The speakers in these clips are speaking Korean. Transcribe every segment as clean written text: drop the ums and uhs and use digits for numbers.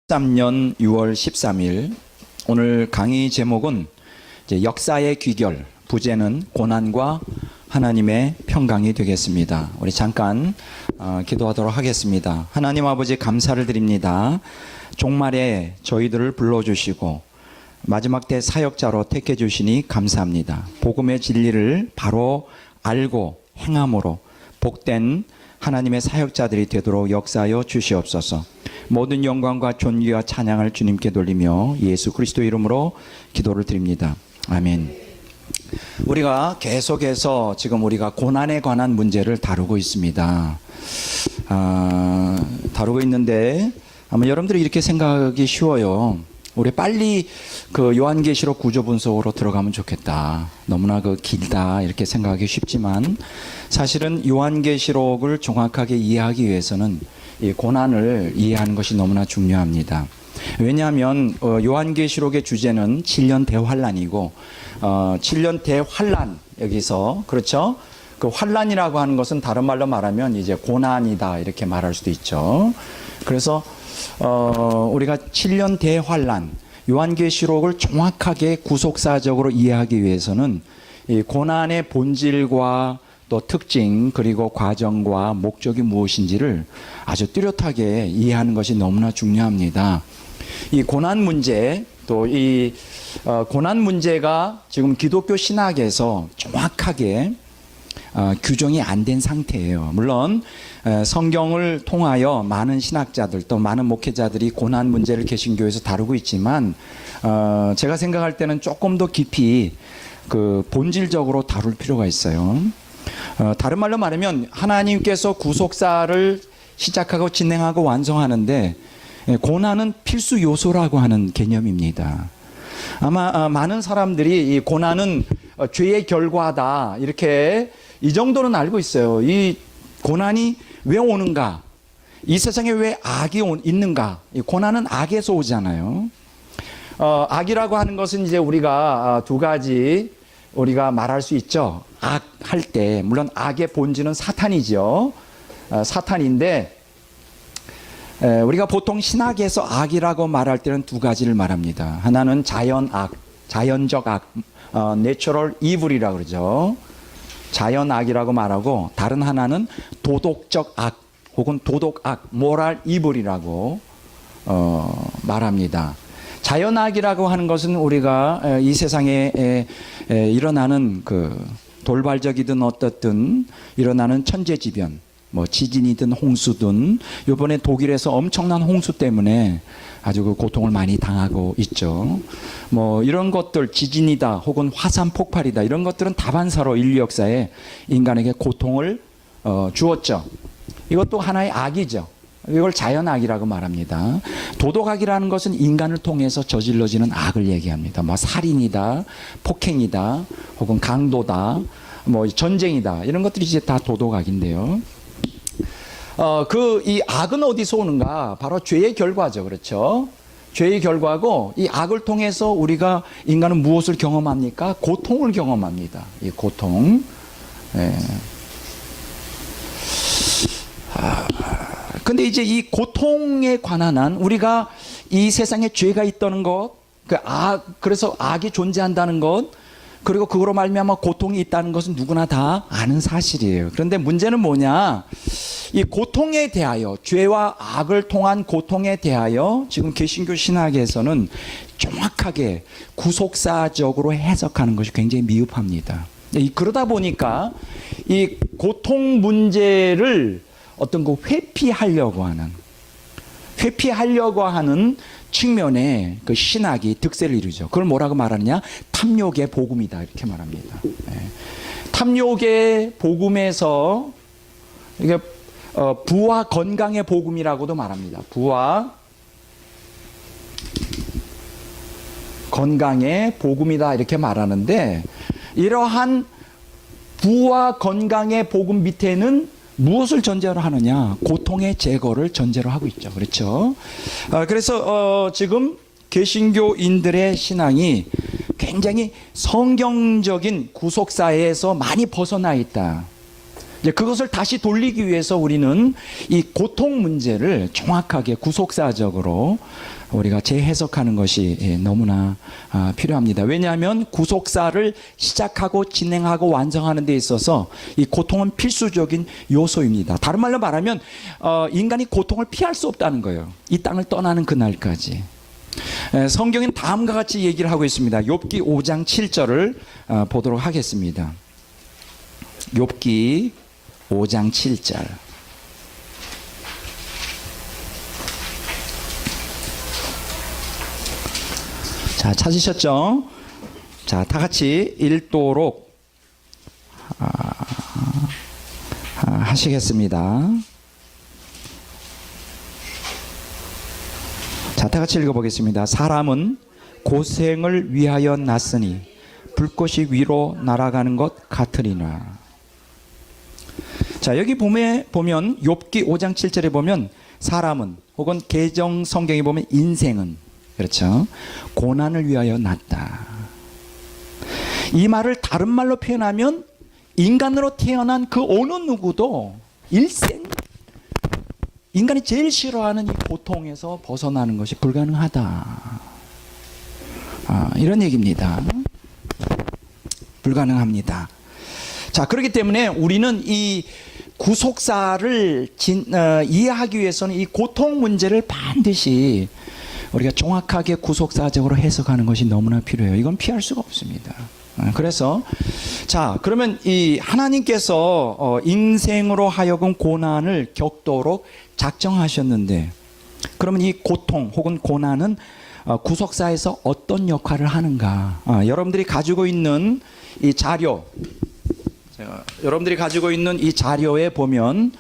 2013년 6월 13일 오늘 강의 제목은 역사의 귀결, 부제는 고난과 하나님의 평강이 되겠습니다. 우리 잠깐 기도하도록 하겠습니다. 하나님 아버지 감사를 드립니다. 종말에 저희들을 불러주시고 마지막 때 사역자로 택해 주시니 감사합니다. 복음의 진리를 바로 알고 행함으로 복된 하나님의 사역자들이 되도록 역사하여 주시옵소서. 모든 영광과 존귀와 찬양을 주님께 돌리며 예수 그리스도 이름으로 기도를 드립니다. 아멘. 우리가 계속해서 지금 우리가 고난에 관한 문제를 다루고 있습니다. 다루고 있는데 아마 여러분들이 이렇게 생각하기 쉬워요. 우리 빨리 그 요한계시록 구조 분석으로 들어가면 좋겠다. 너무나 길다 이렇게 생각하기 쉽지만 사실은 요한계시록을 정확하게 이해하기 위해서는 이 고난을 이해하는 것이 너무나 중요합니다. 왜냐하면 요한계시록의 주제는 7년 대환란이고 7년 대환란 여기서 그렇죠? 그 환란이라고 하는 것은 다른 말로 말하면 이제 고난이다 이렇게 말할 수도 있죠. 그래서 우리가 7년 대환란 요한계시록을 정확하게 구속사적으로 이해하기 위해서는 이 고난의 본질과 또 특징 그리고 과정과 목적이 무엇인지를 아주 뚜렷하게 이해하는 것이 너무나 중요합니다. 이 고난 문제 또 이 고난 문제가 지금 기독교 신학에서 정확하게 규정이 안 된 상태예요. 물론 성경을 통하여 많은 신학자들 또 많은 목회자들이 고난 문제를 개신교에서 다루고 있지만 제가 생각할 때는 조금 더 깊이 그 본질적으로 다룰 필요가 있어요. 다른 말로 말하면 하나님께서 구속사를 시작하고 진행하고 완성하는데 고난은 필수 요소라고 하는 개념입니다. 아마 많은 사람들이 이 고난은 죄의 결과다 이렇게 이 정도는 알고 있어요. 이 고난이 왜 오는가? 이 세상에 왜 악이 있는가? 이 고난은 악에서 오잖아요. 악이라고 하는 것은 이제 우리가 두 가지 우리가 말할 수 있죠. 악 할 때 물론 악의 본질은 사탄이죠. 사탄인데 우리가 보통 신학에서 악이라고 말할 때는 두 가지를 말합니다. 하나는 자연악, 자연적 악, 내추럴 이블이라고 그러죠. 자연악이라고 말하고 다른 하나는 도덕적 악 혹은 도덕악, 모랄 이블이라고 말합니다. 자연악이라고 하는 것은 우리가 이 세상에 일어나는 그 돌발적이든 어떻든 일어나는 천재지변, 뭐 지진이든 홍수든 이번에 독일에서 엄청난 홍수 때문에 아주 그 고통을 많이 당하고 있죠. 뭐 이런 것들 지진이다 혹은 화산 폭발이다 이런 것들은 다반사로 인류 역사에 인간에게 고통을 주었죠. 이것도 하나의 악이죠. 이걸 자연악이라고 말합니다. 도덕악이라는 것은 인간을 통해서 저질러지는 악을 얘기합니다. 뭐 살인이다, 폭행이다, 혹은 강도다, 뭐 전쟁이다 이런 것들이 이제 다 도덕악인데요. 이 악은 어디서 오는가? 바로 죄의 결과죠, 그렇죠? 죄의 결과고 이 악을 통해서 우리가 인간은 무엇을 경험합니까? 고통을 경험합니다. 이 고통. 근데 이제 이 고통에 관한 한 우리가 이 세상에 죄가 있다는 것, 그래서 악이 존재한다는 것, 그리고 그거로 말미암아 고통이 있다는 것은 누구나 다 아는 사실이에요. 그런데 문제는 뭐냐? 이 고통에 대하여 죄와 악을 통한 고통에 대하여 지금 개신교 신학에서는 정확하게 구속사적으로 해석하는 것이 굉장히 미흡합니다. 그러다 보니까 이 고통 문제를 어떤 거 회피하려고 하는 측면에 그 신학이 득세를 이루죠. 그걸 뭐라고 말하느냐? 탐욕의 복음이다 이렇게 말합니다. 탐욕의 복음에서 이게 부와 건강의 복음이라고도 말합니다. 부와 건강의 복음이다 이렇게 말하는데 이러한 부와 건강의 복음 밑에는 무엇을 전제로 하느냐? 고통의 제거를 전제로 하고 있죠. 그렇죠? 그래서 지금 개신교인들의 신앙이 굉장히 성경적인 구속사에서 많이 벗어나 있다. 이제 그것을 다시 돌리기 위해서 우리는 이 고통 문제를 정확하게 구속사적으로 우리가 재해석하는 것이 너무나 필요합니다. 왜냐하면 구속사를 시작하고 진행하고 완성하는 데 있어서 이 고통은 필수적인 요소입니다. 다른 말로 말하면 인간이 고통을 피할 수 없다는 거예요. 이 땅을 떠나는 그날까지. 성경은 다음과 같이 얘기를 하고 있습니다. 욥기 5장 7절을 보도록 하겠습니다. 욥기 5장 7절. 자, 찾으셨죠? 자, 다 같이 읽도록 하시겠습니다. 자, 다 같이 읽어보겠습니다. 사람은 고생을 위하여 났으니 불꽃이 위로 날아가는 것 같으리나. 자, 여기 보면 욥기 5장 7절에 보면 사람은 혹은 개정 성경에 보면 인생은, 그렇죠, 고난을 위하여 났다. 이 말을 다른 말로 표현하면 인간으로 태어난 그 어느 누구도 일생 인간이 제일 싫어하는 이 고통에서 벗어나는 것이 불가능하다. 이런 얘기입니다. 불가능합니다. 자, 그렇기 때문에 우리는 이 구속사를 이해하기 위해서는 이 고통 문제를 반드시 우리가 정확하게 구속사적으로 해석하는 것이 너무나 필요해요. 이건 피할 수가 없습니다. 그래서 자, 그러면 이 하나님께서 인생으로 하여금 고난을 겪도록 작정하셨는데, 그러면 이 고통 혹은 고난은 구속사에서 어떤 역할을 하는가? 여러분들이 가지고 있는 이 자료, 여러분들이 가지고 있는 이 자료에 보면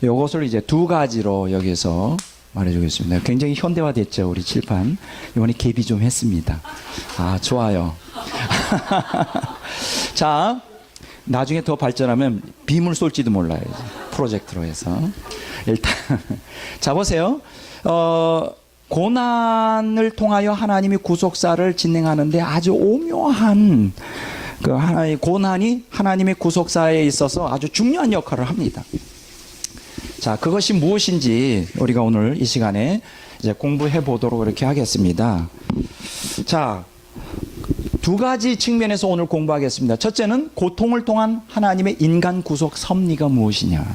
이것을 이제 두 가지로 여기서 말해주겠습니다. 굉장히 현대화됐죠, 우리 칠판. 이번에 개비 좀 했습니다. 좋아요. 자, 나중에 더 발전하면 빔을 쏠지도 몰라요. 프로젝트로 해서. 일단 자, 보세요. 고난을 통하여 하나님이 구속사를 진행하는데 아주 오묘한 그 하나의 고난이 하나님의 구속사에 있어서 아주 중요한 역할을 합니다. 자, 그것이 무엇인지 우리가 오늘 이 시간에 이제 공부해 보도록 이렇게 하겠습니다. 자, 두 가지 측면에서 오늘 공부하겠습니다. 첫째는 고통을 통한 하나님의 인간 구속 섭리가 무엇이냐.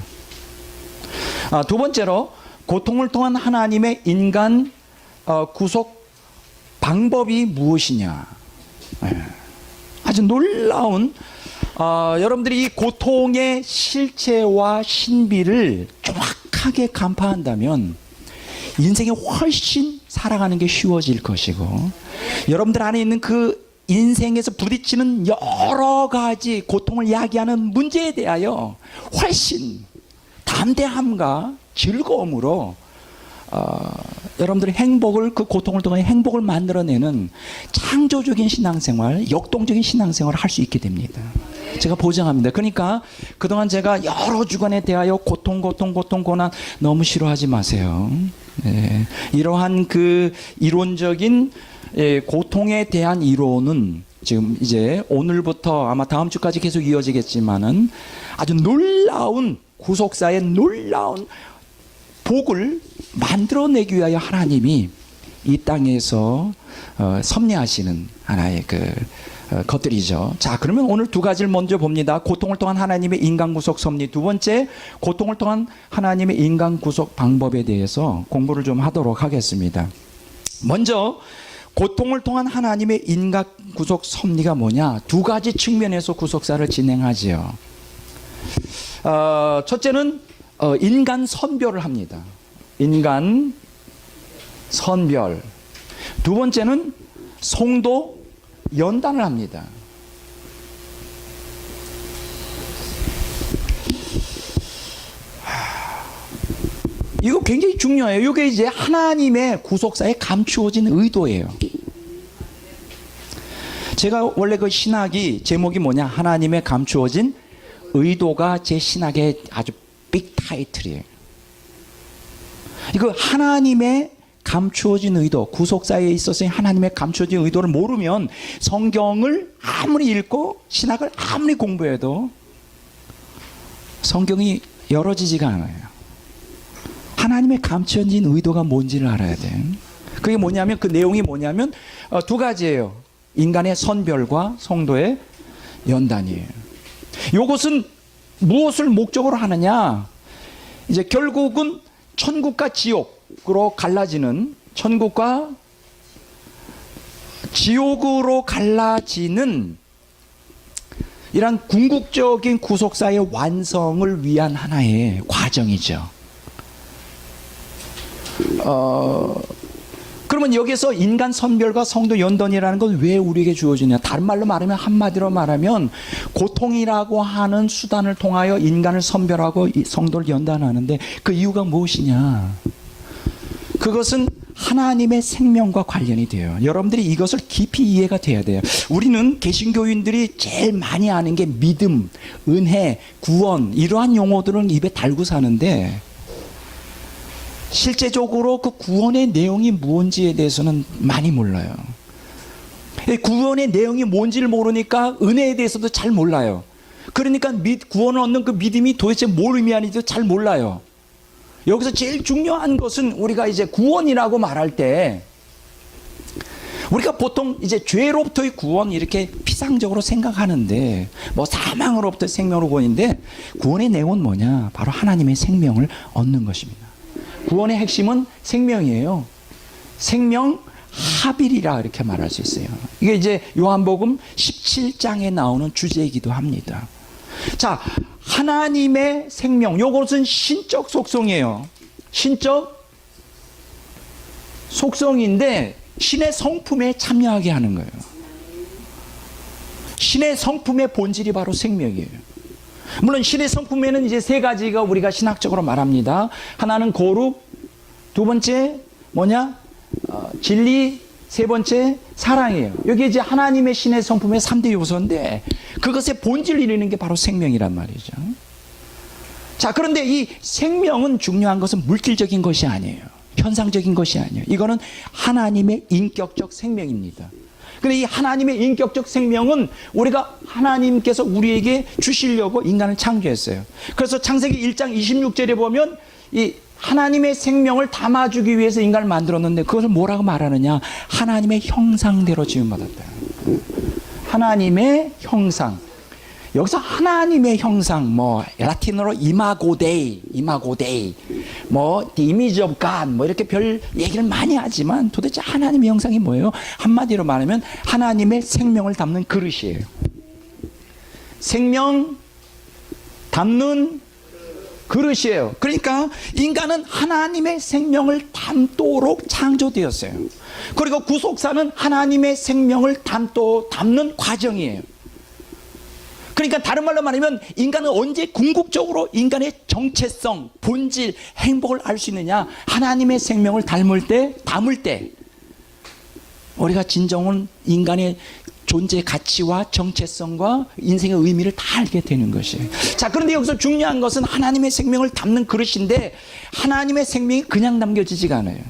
두 번째로 고통을 통한 하나님의 인간 구속 방법이 무엇이냐. 아주 놀라운 여러분들이 이 고통의 실체와 신비를 정확하게 간파한다면 인생이 훨씬 살아가는 게 쉬워질 것이고, 여러분들 안에 있는 그 인생에서 부딪히는 여러 가지 고통을 야기하는 문제에 대하여 훨씬 담대함과 즐거움으로 여러분들의 행복을, 그 고통을 통해 행복을 만들어내는 창조적인 신앙생활, 역동적인 신앙생활을 할 수 있게 됩니다. 제가 보장합니다. 그러니까 그동안 제가 여러 주간에 대하여 고통, 고난 너무 싫어하지 마세요. 이러한 그 이론적인 고통에 대한 이론은 지금 이제 오늘부터 아마 다음 주까지 계속 이어지겠지만은 아주 놀라운 구속사의 놀라운 복을 만들어내기 위하여 하나님이 이 땅에서 섭리하시는 하나의 것들이죠. 자, 그러면 오늘 두 가지를 먼저 봅니다. 고통을 통한 하나님의 인간 구속 섭리. 두 번째, 고통을 통한 하나님의 인간 구속 방법에 대해서 공부를 좀 하도록 하겠습니다. 먼저 고통을 통한 하나님의 인간 구속 섭리가 뭐냐? 두 가지 측면에서 구속사를 진행하지요. 첫째는 인간 선별을 합니다. 인간 선별. 두 번째는 성도 연단을 합니다. 이거 굉장히 중요해요. 이게 이제 하나님의 구속사에 감추어진 의도예요. 제가 원래 그 신학이 제목이 뭐냐? 하나님의 감추어진 의도가 제 신학의 아주 빅 타이틀이에요. 이거 하나님의 감추어진 의도, 구속사에 있어서 하나님의 감추어진 의도를 모르면 성경을 아무리 읽고 신학을 아무리 공부해도 성경이 열어지지가 않아요. 하나님의 감춰진 의도가 뭔지를 알아야 돼. 그게 뭐냐면, 그 내용이 뭐냐면 두 가지예요. 인간의 선별과 성도의 연단이에요. 이것은 무엇을 목적으로 하느냐? 이제 결국은 천국과 지옥으로 갈라지는, 천국과 지옥으로 갈라지는 이런 궁극적인 구속사의 완성을 위한 하나의 과정이죠. 그러면 여기서 인간 선별과 성도 연단이라는 건 왜 우리에게 주어지냐? 다른 말로 말하면, 한마디로 말하면 고통이라고 하는 수단을 통하여 인간을 선별하고 성도를 연단하는데 그 이유가 무엇이냐? 그것은 하나님의 생명과 관련이 돼요. 여러분들이 이것을 깊이 이해가 돼야 돼요. 우리는 개신교인들이 제일 많이 아는 게 믿음, 은혜, 구원, 이러한 용어들은 입에 달고 사는데 실제적으로 그 구원의 내용이 무엇인지에 대해서는 많이 몰라요. 구원의 내용이 뭔지를 모르니까 은혜에 대해서도 잘 몰라요. 그러니까 구원을 얻는 그 믿음이 도대체 뭘 의미하는지도 잘 몰라요. 여기서 제일 중요한 것은 우리가 이제 구원이라고 말할 때 우리가 보통 이제 죄로부터의 구원 이렇게 피상적으로 생각하는데, 뭐 사망으로부터 생명으로 구원인데, 구원의 내용은 뭐냐? 바로 하나님의 생명을 얻는 것입니다. 구원의 핵심은 생명이에요. 생명 합일이라 이렇게 말할 수 있어요. 이게 이제 요한복음 17장에 나오는 주제이기도 합니다. 자, 하나님의 생명, 요것은 신적 속성이에요. 신적 속성인데 신의 성품에 참여하게 하는 거예요. 신의 성품의 본질이 바로 생명이에요. 물론 신의 성품에는 이제 세 가지가 우리가 신학적으로 말합니다. 하나는 거룩, 두 번째 뭐냐? 진리, 세 번째 사랑이에요. 여기 이제 하나님의 신의 성품의 3대 요소인데 그것의 본질을 이루는 게 바로 생명이란 말이죠. 자, 그런데 이 생명은 중요한 것은 물질적인 것이 아니에요. 현상적인 것이 아니에요. 이거는 하나님의 인격적 생명입니다. 근데 이 하나님의 인격적 생명은 우리가 하나님께서 우리에게 주시려고 인간을 창조했어요. 그래서 창세기 1장 26절에 보면 이 하나님의 생명을 담아주기 위해서 인간을 만들었는데 그것을 뭐라고 말하느냐? 하나님의 형상대로 지음받았다. 하나님의 형상. 여기서 하나님의 형상, 뭐 라틴어로 이마고 데이, 뭐 the image of God, 뭐 이렇게 별 얘기를 많이 하지만 도대체 하나님의 형상이 뭐예요? 한마디로 말하면 하나님의 생명을 담는 그릇이에요. 생명 담는 그릇이에요. 그러니까 인간은 하나님의 생명을 담도록 창조되었어요. 그리고 구속사는 하나님의 생명을 담는 과정이에요. 그러니까 다른 말로 말하면 인간은 언제 궁극적으로 인간의 정체성, 본질, 행복을 알 수 있느냐? 하나님의 생명을 담을 때 우리가 진정한 인간의 존재 가치와 정체성과 인생의 의미를 다 알게 되는 것이에요. 자, 그런데 여기서 중요한 것은 하나님의 생명을 담는 그릇인데 하나님의 생명이 그냥 남겨지지가 않아요.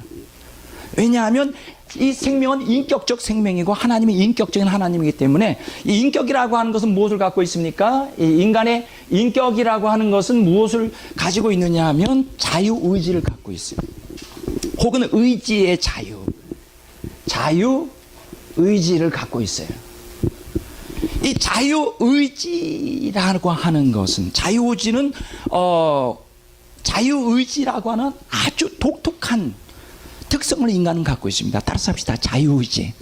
왜냐하면 이 생명은 인격적 생명이고 하나님이 인격적인 하나님이기 때문에 이 인격이라고 하는 것은 무엇을 갖고 있습니까? 이 인간의 인격이라고 하는 것은 무엇을 가지고 있느냐 하면 자유의지를 갖고 있어요. 혹은 의지의 자유의지를 갖고 있어요. 이 자유의지라고 하는 것은 자유의지라고 하는 아주 독특한 특성을 인간은 갖고 있습니다. 따라서 합시다. 자유의지.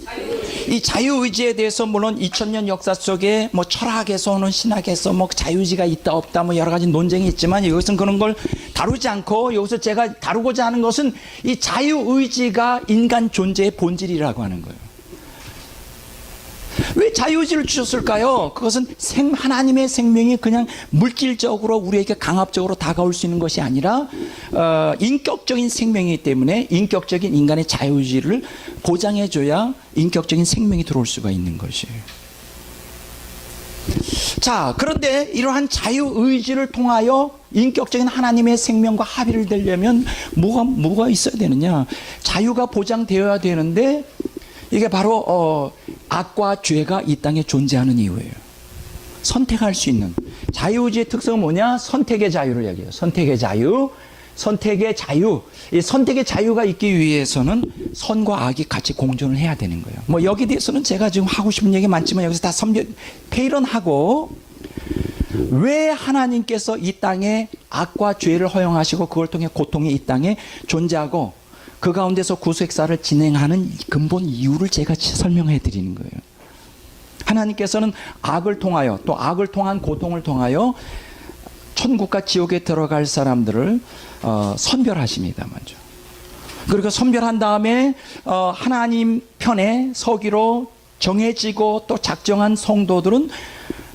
이 자유의지에 대해서 물론 2000년 역사 속에 뭐 철학에서는 신학에서 뭐 자유의지가 있다 없다 뭐 여러 가지 논쟁이 있지만 이것은 그런 걸 다루지 않고 여기서 제가 다루고자 하는 것은 이 자유의지가 인간 존재의 본질이라고 하는 거예요. 왜 자유의지를 주셨을까요? 그것은 하나님의 생명이 그냥 물질적으로 우리에게 강압적으로 다가올 수 있는 것이 아니라 인격적인 생명이기 때문에 인격적인 인간의 자유의지를 보장해줘야 인격적인 생명이 들어올 수가 있는 것이에요. 자, 그런데 이러한 자유의지를 통하여 인격적인 하나님의 생명과 합의를 되려면 뭐가 있어야 되느냐? 자유가 보장되어야 되는데 이게 바로 악과 죄가 이 땅에 존재하는 이유예요. 선택할 수 있는, 자유의지의 특성은 뭐냐? 선택의 자유를 얘기해요. 선택의 자유. 선택의 자유. 이 선택의 자유가 있기 위해서는 선과 악이 같이 공존을 해야 되는 거예요. 뭐 여기 대해서는 제가 지금 하고 싶은 얘기 많지만 여기서 다 페일런하고, 왜 하나님께서 이 땅에 악과 죄를 허용하시고 그걸 통해 고통이 이 땅에 존재하고 그 가운데서 구속사를 진행하는 근본 이유를 제가 설명해 드리는 거예요. 하나님께서는 악을 통하여, 또 악을 통한 고통을 통하여 천국과 지옥에 들어갈 사람들을 선별하십니다. 먼저. 그리고 선별한 다음에 하나님 편에 서기로 정해지고 또 작정한 성도들은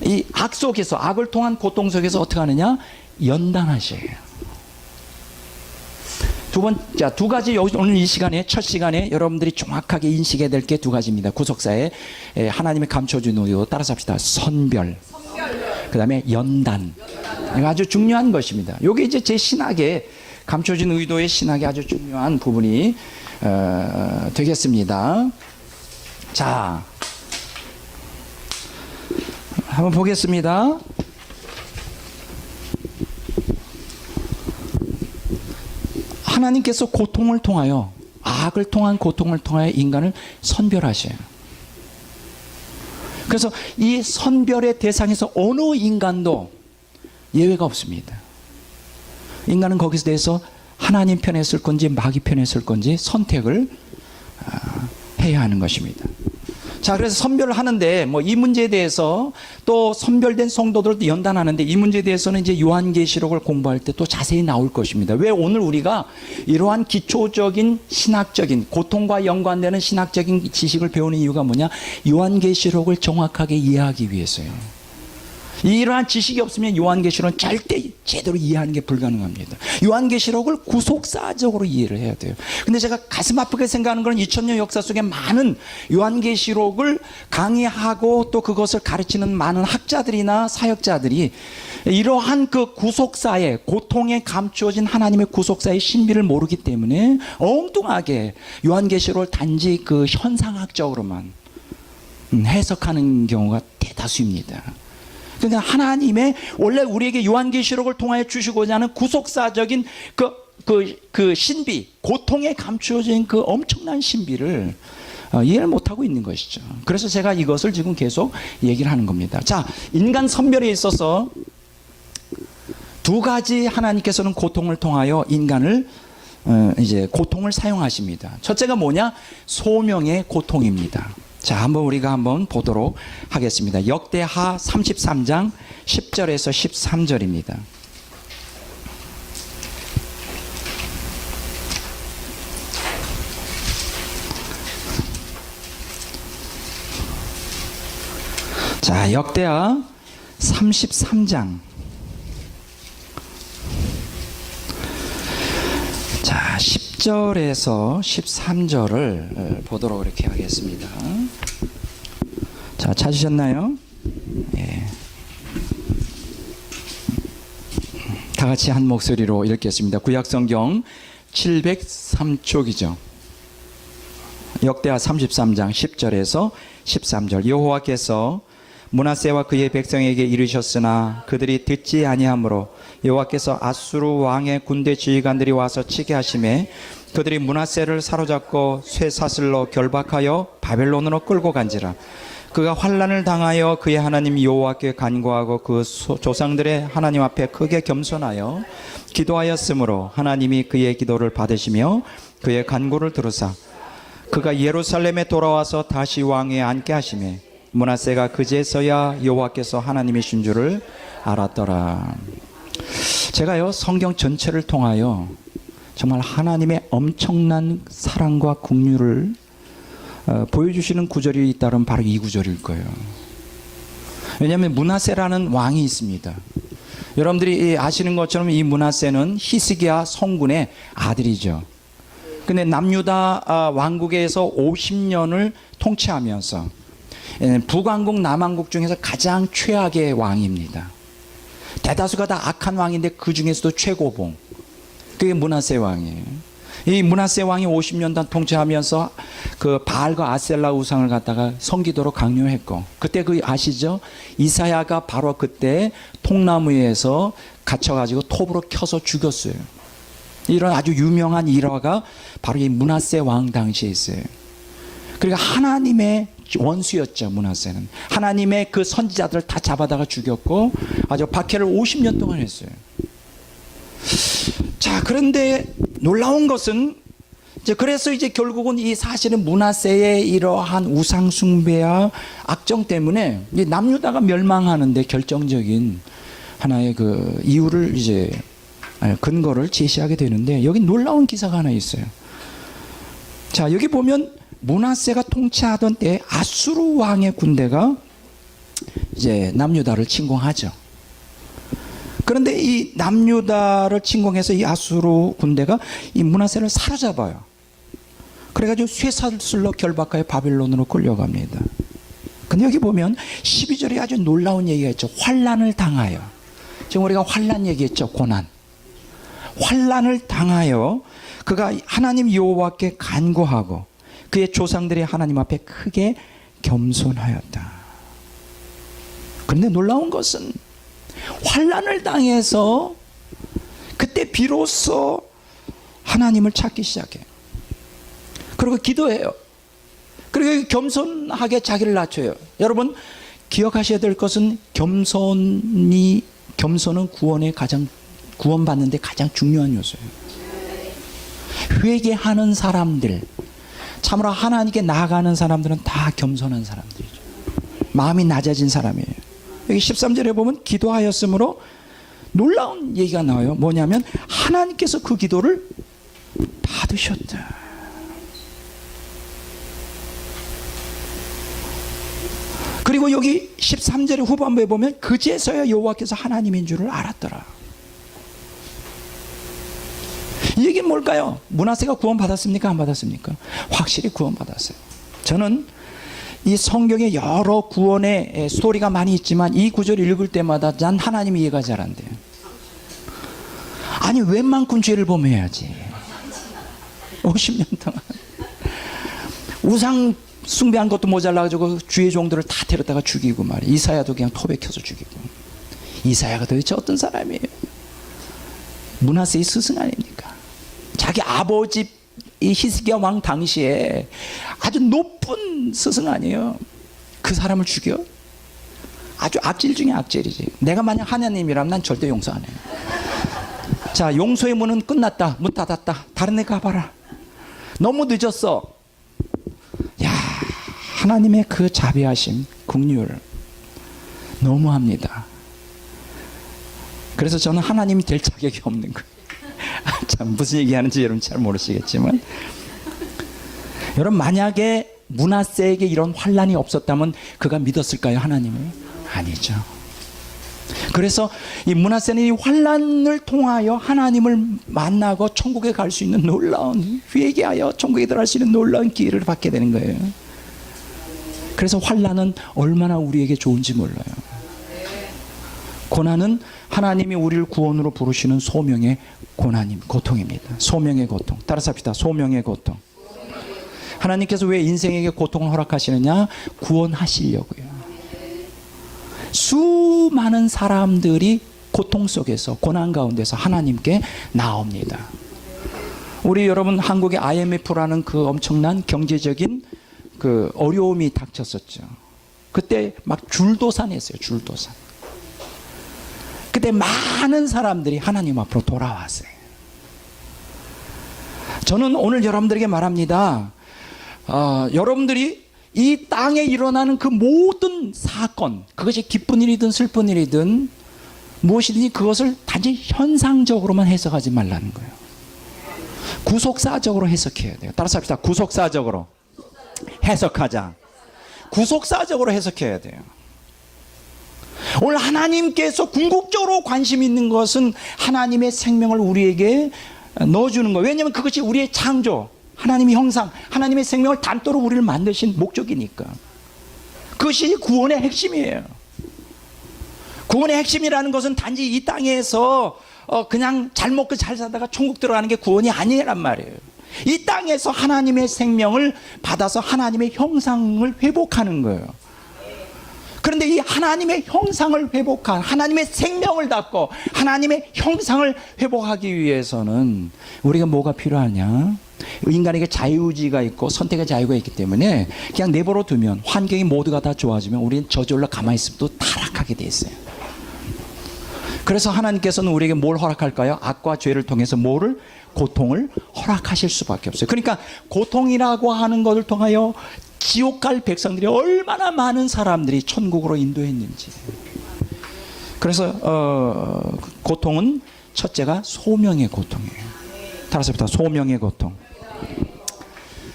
이 악 속에서, 악을 통한 고통 속에서 어떻게 하느냐? 연단하셔요. 두 가지 오늘 이 시간에, 첫 시간에 여러분들이 정확하게 인식해야 될 게 두 가지입니다. 구속사에 하나님이 감춰준 의도 따라서 합시다. 선별. 그 다음에 연단. 이거 아주 중요한 것입니다. 이게 이제 제 신학에, 감춰진 의도의 신학에 아주 중요한 부분이 되겠습니다. 자, 한번 보겠습니다. 하나님께서 고통을 통하여, 악을 통한 고통을 통하여 인간을 선별하셔요. 그래서 이 선별의 대상에서 어느 인간도 예외가 없습니다. 인간은 거기서 대해서 하나님 편에 설 건지 마귀 편에 설 건지 선택을 해야 하는 것입니다. 자, 그래서 선별을 하는데 뭐 이 문제에 대해서 또 선별된 성도들도 연단하는데 이 문제에 대해서는 이제 요한계시록을 공부할 때 또 자세히 나올 것입니다. 왜 오늘 우리가 이러한 기초적인 신학적인 고통과 연관되는 신학적인 지식을 배우는 이유가 뭐냐? 요한계시록을 정확하게 이해하기 위해서요. 이러한 지식이 없으면 요한계시록은 절대 제대로 이해하는 게 불가능합니다. 요한계시록을 구속사적으로 이해를 해야 돼요. 근데 제가 가슴 아프게 생각하는 건 2000년 역사 속에 많은 요한계시록을 강의하고 또 그것을 가르치는 많은 학자들이나 사역자들이 이러한 그 구속사의, 고통에 감추어진 하나님의 구속사의 신비를 모르기 때문에 엉뚱하게 요한계시록을 단지 그 현상학적으로만 해석하는 경우가 대다수입니다. 그러니까 하나님의 원래 우리에게 요한계시록을 통하여 주시고자 하는 구속사적인 그 신비, 고통에 감추어진 그 엄청난 신비를 이해를 못하고 있는 것이죠. 그래서 제가 이것을 지금 계속 얘기를 하는 겁니다. 자, 인간 선별에 있어서 두 가지 하나님께서는 고통을 통하여 인간을 이제 고통을 사용하십니다. 첫째가 뭐냐? 소명의 고통입니다. 자, 우리가 한번 보도록 하겠습니다. 역대하 33장 10절에서 13절입니다. 자, 역대하 33장. 자, 10절에서 13절을 보도록 이렇게 하겠습니다. 자, 찾으셨나요? 예. 다 같이 한 목소리로 읽겠습니다. 구약성경 703쪽이죠. 역대하 33장 10절에서 13절. 여호와께서 므낫세와 그의 백성에게 이르셨으나 그들이 듣지 아니하므로 여호와께서 아수르 왕의 군대 지휘관들이 와서 치게 하심에 그들이 므낫세를 사로잡고 쇠사슬로 결박하여 바벨론으로 끌고 간지라. 그가 환난을 당하여 그의 하나님 여호와께 간구하고 그 조상들의 하나님 앞에 크게 겸손하여 기도하였으므로 하나님이 그의 기도를 받으시며 그의 간구를 들으사 그가 예루살렘에 돌아와서 다시 왕위에 앉게 하시매 므낫세가 그제서야 여호와께서 하나님이신 줄을 알았더라. 제가요, 성경 전체를 통하여 정말 하나님의 엄청난 사랑과 긍휼을 보여주시는 구절이 있다면 바로 이 구절일 거예요. 왜냐하면 므낫세라는 왕이 있습니다. 여러분들이 아시는 것처럼 이 므낫세는 히스기야 성군의 아들이죠. 근데 남유다 왕국에서 50년을 통치하면서 북왕국 남왕국 중에서 가장 최악의 왕입니다. 대다수가 다 악한 왕인데 그 중에서도 최고봉, 그게 므낫세 왕이에요. 이 므낫세 왕이 50년 동안 통치하면서 그 바알과 아셀라 우상을 갖다가 섬기도록 강요했고, 그때 그 아시죠? 이사야가 바로 그때 통나무에서 갇혀가지고 톱으로 켜서 죽였어요. 이런 아주 유명한 일화가 바로 이 므낫세 왕 당시에 있어요. 그러니까 하나님의 원수였죠, 므낫세는. 하나님의 그 선지자들을 다 잡아다가 죽였고 아주 박해를 50년 동안 했어요. 자, 그런데 놀라운 것은 그래서 이제 결국은 이 사실은 므낫세의 이러한 우상 숭배와 악정 때문에 남유다가 멸망하는데 결정적인 하나의 그 이유를 이제 근거를 제시하게 되는데, 여기 놀라운 기사가 하나 있어요. 자, 여기 보면 므낫세가 통치하던 때 아수르 왕의 군대가 이제 남유다를 침공하죠. 그런데 이 남유다를 침공해서 이 아수르 군대가 이 므낫세를 사로잡아요. 그래가지고 쇠사슬로 결박하여 바빌론으로 끌려갑니다. 근데 여기 보면 12절에 아주 놀라운 얘기가 있죠. 환난을 당하여. 지금 우리가 환난 얘기했죠. 고난. 환난을 당하여 그가 하나님 여호와께 간구하고 그의 조상들이 하나님 앞에 크게 겸손하였다. 그런데 놀라운 것은 환난을 당해서 그때 비로소 하나님을 찾기 시작해요. 그리고 기도해요. 그리고 겸손하게 자기를 낮춰요. 여러분 기억하셔야 될 것은 겸손은 구원에 구원받는데 가장 중요한 요소예요. 회개하는 사람들, 참으로 하나님께 나아가는 사람들은 다 겸손한 사람들이죠. 마음이 낮아진 사람이에요. 여기 13절에 보면 기도하였으므로 놀라운 얘기가 나와요. 뭐냐면 하나님께서 그 기도를 받으셨다. 그리고 여기 13절의 후반부에 보면 그제서야 여호와께서 하나님인 줄을 알았더라. 이게 뭘까요? 므낫세가 구원받았습니까? 안 받았습니까? 확실히 구원받았어요. 저는 이 성경에 여러 구원의 스토리가 많이 있지만 이 구절 읽을 때마다 난 하나님 이해가 잘 안 돼요. 아니 웬만큼 죄를 범해야지. 50년 동안 우상 숭배한 것도 모자라가지고 주의 종들을 다 데려다가 죽이고 말이에요. 이사야도 그냥 톱에 켜서 죽이고. 이사야가 도대체 어떤 사람이에요? 므낫세의 스승 아닙니까? 자기 아버지 이 히스기야 왕 당시에 아주 높은 스승 아니에요? 그 사람을 죽여? 아주 악질 중에 악질이지. 내가 만약 하나님이라면 난 절대 용서 안 해요. 자, 용서의 문은 끝났다. 문 닫았다. 다른 데 가봐라. 너무 늦었어. 야, 하나님의 그 자비하심, 긍휼 너무합니다. 그래서 저는 하나님이 될 자격이 없는 거예요. 참 무슨 얘기하는지 여러분 잘 모르시겠지만, 여러분 만약에 므낫세에게 이런 환난이 없었다면 그가 믿었을까요? 하나님을? 아니죠. 그래서 이 므낫세는 이 환난을 통하여 하나님을 만나고 천국에 갈 수 있는 놀라운, 회개하여 천국에 들어갈 수 있는 놀라운 기회를 받게 되는 거예요. 그래서 환난은 얼마나 우리에게 좋은지 몰라요. 고난은 하나님이 우리를 구원으로 부르시는 소명의 고통입니다. 소명의 고통. 따라서 합시다. 소명의 고통. 하나님께서 왜 인생에게 고통을 허락하시느냐? 구원하시려고요. 수많은 사람들이 고통 속에서, 고난 가운데서 하나님께 나옵니다. 우리 여러분 한국의 IMF라는 그 엄청난 경제적인 그 어려움이 닥쳤었죠. 그때 막 줄도산했어요. 줄도산. 그때 많은 사람들이 하나님 앞으로 돌아왔어요. 저는 오늘 여러분들에게 말합니다. 여러분들이 이 땅에 일어나는 그 모든 사건, 그것이 기쁜 일이든 슬픈 일이든 무엇이든지 그것을 단지 현상적으로만 해석하지 말라는 거예요. 구속사적으로 해석해야 돼요. 따라서 합시다. 구속사적으로 해석하자. 구속사적으로 해석해야 돼요. 오늘 하나님께서 궁극적으로 관심 있는 것은 하나님의 생명을 우리에게 넣어주는 거예요. 왜냐하면 그것이 우리의 창조, 하나님의 형상, 하나님의 생명을 단도로 우리를 만드신 목적이니까. 그것이 구원의 핵심이에요. 구원의 핵심이라는 것은 단지 이 땅에서 그냥 잘 먹고 잘 살다가 천국 들어가는 게 구원이 아니란 말이에요. 이 땅 땅에서 하나님의 생명을 받아서 하나님의 형상을 회복하는 거예요. 그런데 이 하나님의 형상을 회복한, 하나님의 생명을 닫고 하나님의 형상을 회복하기 위해서는 우리가 뭐가 필요하냐? 인간에게 자유의지가 있고 선택의 자유가 있기 때문에 그냥 내버려 두면, 환경이 모두가 다 좋아지면 우리는 저절로 가만히 있으면 또 타락하게 돼 있어요. 그래서 하나님께서는 우리에게 뭘 허락할까요? 악과 죄를 통해서 뭐를? 고통을 허락하실 수밖에 없어요. 그러니까 고통이라고 하는 것을 통하여 지옥 갈 백성들이 얼마나 많은 사람들이 천국으로 인도했는지. 그래서 고통은 첫째가 소명의 고통이에요. 따라서부터 소명의 고통.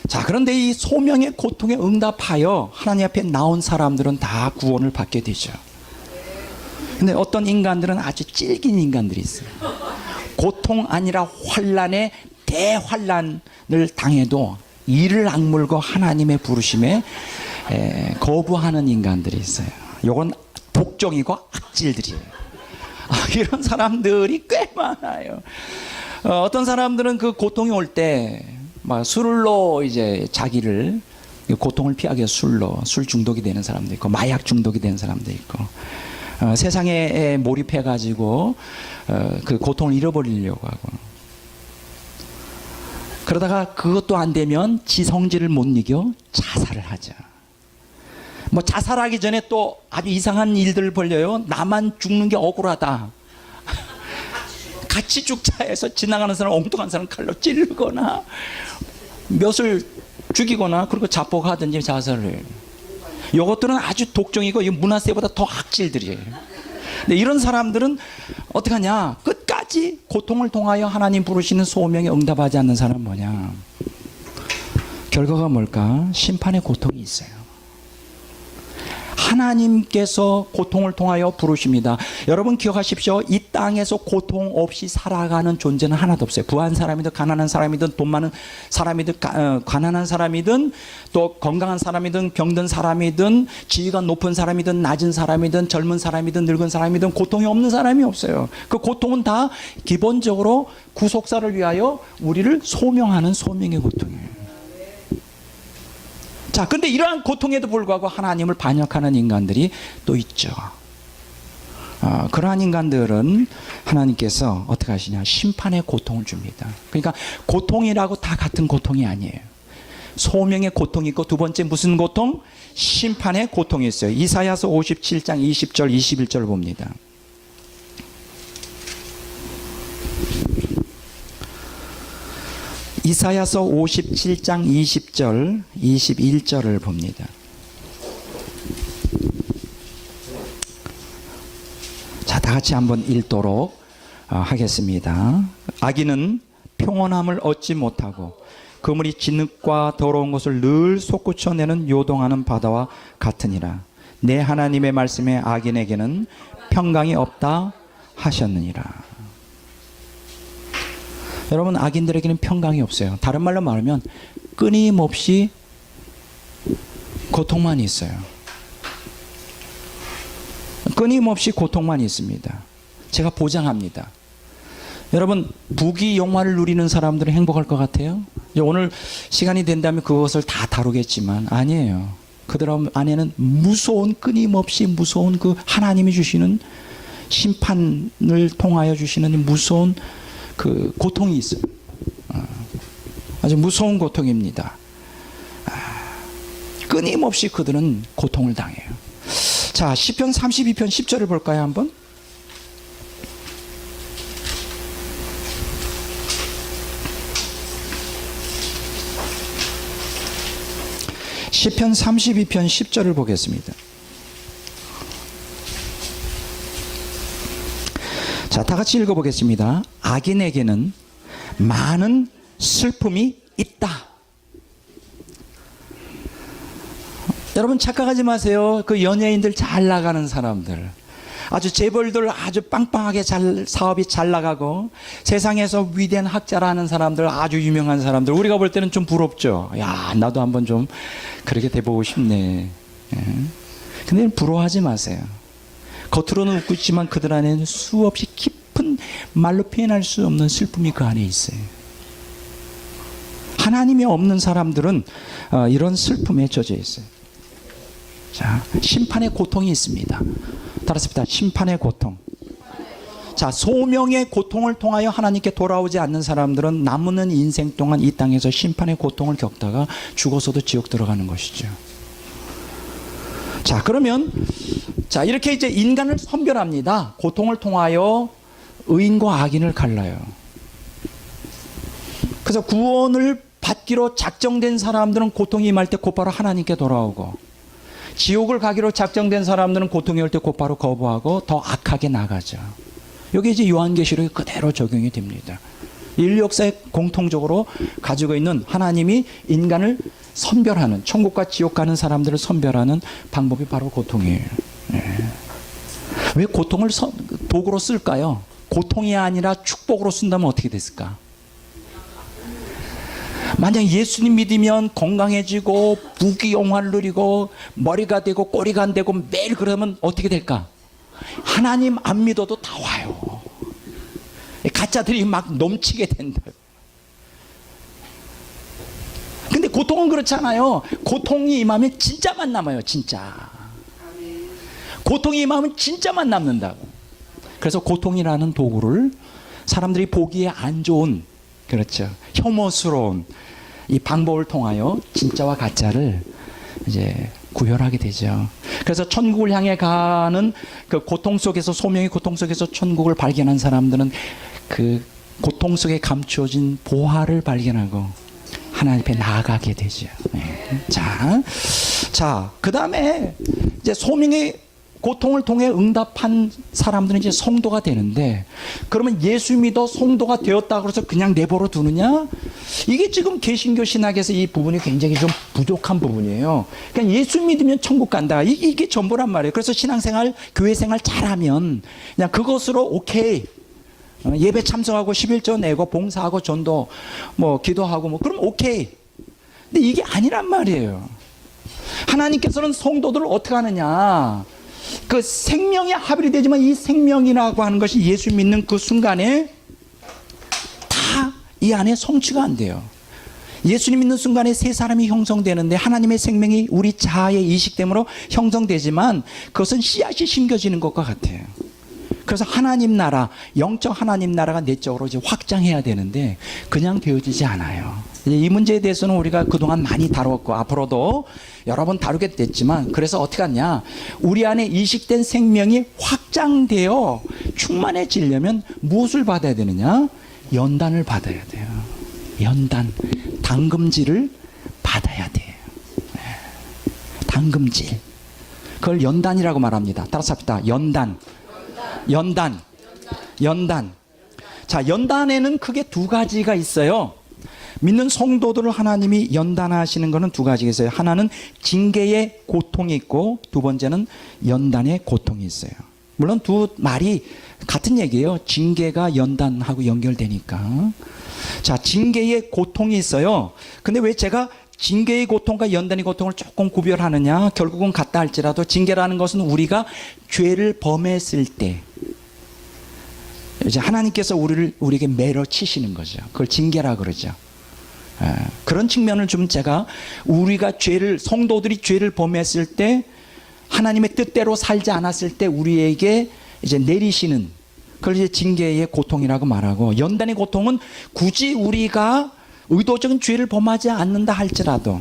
자, 그런데 이 소명의 고통에 응답하여 하나님 앞에 나온 사람들은 다 구원을 받게 되죠. 근데 어떤 인간들은 아주 찔긴 인간들이 있어요. 고통 아니라 환난에 대환난을 당해도 이를 악물고 하나님의 부르심에 거부하는 인간들이 있어요. 요건 독종이고 악질들이에요. 이런 사람들이 꽤 많아요. 어떤 사람들은 그 고통이 올 때 막 술로 이제 자기를, 고통을 피하기 위해서 술 중독이 되는 사람도 있고, 마약 중독이 되는 사람도 있고, 세상에 몰입해 가지고 그 고통을 잃어버리려고 하고, 그러다가 그것도 안 되면 지성질을 못 이겨 자살을 하죠. 뭐 자살하기 전에 또 아주 이상한 일들을 벌려요. 나만 죽는 게 억울하다. 같이 죽자 해서 지나가는 사람, 엉뚱한 사람 칼로 찌르거나 몇을 죽이거나, 그리고 자폭하든지 자살을 해요. 이것들은 아주 독종이고 문화세보다 더 악질들이에요. 근데 이런 사람들은 어떻게 하냐? 끝까지 고통을 통하여 하나님 부르시는 소명에 응답하지 않는 사람은 뭐냐? 결과가 뭘까? 심판의 고통이 있어요. 하나님께서 고통을 통하여 부르십니다. 여러분 기억하십시오. 이 땅에서 고통 없이 살아가는 존재는 하나도 없어요. 부한 사람이든 가난한 사람이든 돈 많은 사람이든 가난한 사람이든 또 건강한 사람이든 병든 사람이든 지위가 높은 사람이든 낮은 사람이든 젊은 사람이든 늙은 사람이든 고통이 없는 사람이 없어요. 그 고통은 다 기본적으로 구속사를 위하여 우리를 소명하는 소명의 고통이에요. 자, 근데 이러한 고통에도 불구하고 하나님을 반역하는 인간들이 또 있죠. 그러한 인간들은 하나님께서 어떻게 하시냐? 심판의 고통을 줍니다. 그러니까 고통이라고 다 같은 고통이 아니에요. 소명의 고통이 있고, 두 번째 무슨 고통? 심판의 고통이 있어요. 이사야서 57장 20절 21절 봅니다. 이사야서 57장 20절 21절을 봅니다. 자, 다 같이 한번 읽도록 하겠습니다. 악인은 평온함을 얻지 못하고 그물이 진흙과 더러운 것을 늘 솟구쳐내는 요동하는 바다와 같으니라. 내 하나님의 말씀에 악인에게는 평강이 없다 하셨느니라. 여러분, 악인들에게는 평강이 없어요. 다른 말로 말하면 끊임없이 고통만 있어요. 끊임없이 고통만 있습니다. 제가 보장합니다. 여러분, 부귀 영화를 누리는 사람들은 행복할 것 같아요? 오늘 시간이 된다면 그것을 다 다루겠지만 아니에요. 그들 안에는 무서운, 끊임없이 무서운 그 하나님이 주시는 심판을 통하여 주시는 무서운 그 고통이 있어요. 아주 무서운 고통입니다. 끊임없이 그들은 고통을 당해요. 자, 시편 32편 10절을 볼까요, 한번? 시편 32편 10절을 보겠습니다. 자, 다 같이 읽어보겠습니다. 악인에게는 많은 슬픔이 있다. 여러분 착각하지 마세요. 그 연예인들 잘 나가는 사람들, 아주 재벌들 아주 빵빵하게 사업이 잘 나가고 세상에서 위대한 학자라는 사람들, 아주 유명한 사람들, 우리가 볼 때는 좀 부럽죠. 야, 나도 한번 좀 그렇게 돼보고 싶네. 근데 부러워하지 마세요. 겉으로는 웃고 있지만 그들 안에는 수없이 깊은 말로 표현할 수 없는 슬픔이 그 안에 있어요. 하나님이 없는 사람들은 이런 슬픔에 젖어 있어요. 자, 심판의 고통이 있습니다. 따라서 심판의 고통. 자, 소명의 고통을 통하여 하나님께 돌아오지 않는 사람들은 남은 인생 동안 이 땅에서 심판의 고통을 겪다가 죽어서도 지옥 들어가는 것이죠. 자, 그러면 자, 이렇게 이제 인간을 선별합니다. 고통을 통하여 의인과 악인을 갈라요. 그래서 구원을 받기로 작정된 사람들은 고통이 임할 때 곧바로 하나님께 돌아오고, 지옥을 가기로 작정된 사람들은 고통이 올 때 곧바로 거부하고 더 악하게 나가죠. 여기 이제 요한계시록이 그대로 적용이 됩니다. 인류 역사에 공통적으로 가지고 있는 하나님이 인간을 선별하는, 천국과 지옥 가는 사람들을 선별하는 방법이 바로 고통이에요. 네. 왜 고통을 도구로 쓸까요? 고통이 아니라 축복으로 쓴다면 어떻게 됐을까? 만약 예수님 믿으면 건강해지고 부귀영화를 누리고 머리가 되고 꼬리가 안 되고 매일 그러면 어떻게 될까? 하나님 안 믿어도 다 와요. 가짜들이 막 넘치게 된다. 근데 고통은 그렇잖아요. 고통이 임하면 진짜만 남아요. 진짜. 고통이 임하면 진짜만 남는다고. 그래서 고통이라는 도구를 사람들이 보기에 안 좋은, 그렇죠, 혐오스러운 이 방법을 통하여 진짜와 가짜를 이제 구별하게 되죠. 그래서 천국을 향해 가는 그 고통 속에서, 소명의 고통 속에서 천국을 발견한 사람들은 그 고통 속에 감추어진 보화를 발견하고 하나님 앞에 나아가게 되죠. 네. 자, 그 다음에 이제 소명의 고통을 통해 응답한 사람들은 이제 성도가 되는데, 그러면 예수 믿어 성도가 되었다고 해서 그냥 내버려 두느냐? 이게 지금 개신교 신학에서 이 부분이 굉장히 좀 부족한 부분이에요. 그냥 예수 믿으면 천국 간다. 이게 전부란 말이에요. 그래서 신앙생활, 교회생활 잘하면 그냥 그것으로 오케이. 예배 참석하고 11조 내고 봉사하고 전도 뭐 기도하고 뭐 그럼 오케이. 근데 이게 아니란 말이에요. 하나님께서는 성도들을 어떻게 하느냐? 그 생명이 합일이 되지만 이 생명이라고 하는 것이 예수 믿는 그 순간에 다 이 안에 성취가 안 돼요. 예수님 믿는 순간에 세 사람이 형성되는데 하나님의 생명이 우리 자아의 이식됨으로 형성되지만 그것은 씨앗이 심겨지는 것과 같아요. 그래서 하나님 나라, 영적 하나님 나라가 내적으로 이제 확장해야 되는데 그냥 되어지지 않아요. 이 문제에 대해서는 우리가 그동안 많이 다뤘고 앞으로도 여러 번 다루게 됐지만, 그래서 어떻게 하냐, 우리 안에 이식된 생명이 확장되어 충만해지려면 무엇을 받아야 되느냐? 연단을 받아야 돼요. 연단, 당금질을 받아야 돼요. 당금질, 그걸 연단이라고 말합니다. 따라서 합시다. 연단. 자, 연단에는 크게 두 가지가 있어요. 믿는 성도들을 하나님이 연단하시는 것은 두 가지가 있어요. 하나는 징계의 고통이 있고, 두 번째는 연단의 고통이 있어요. 물론 두 말이 같은 얘기예요. 징계가 연단하고 연결되니까. 자, 징계의 고통이 있어요. 근데 왜 제가 징계의 고통과 연단의 고통을 조금 구별하느냐? 결국은 같다 할지라도 징계라는 것은 우리가 죄를 범했을 때 이제 하나님께서 우리에게 매러 치시는 거죠. 그걸 징계라 그러죠. 그런 측면을 좀 제가, 우리가 성도들이 죄를 범했을 때 하나님의 뜻대로 살지 않았을 때 우리에게 이제 내리시는, 그걸 이제 징계의 고통이라고 말하고, 연단의 고통은 굳이 우리가 의도적인 죄를 범하지 않는다 할지라도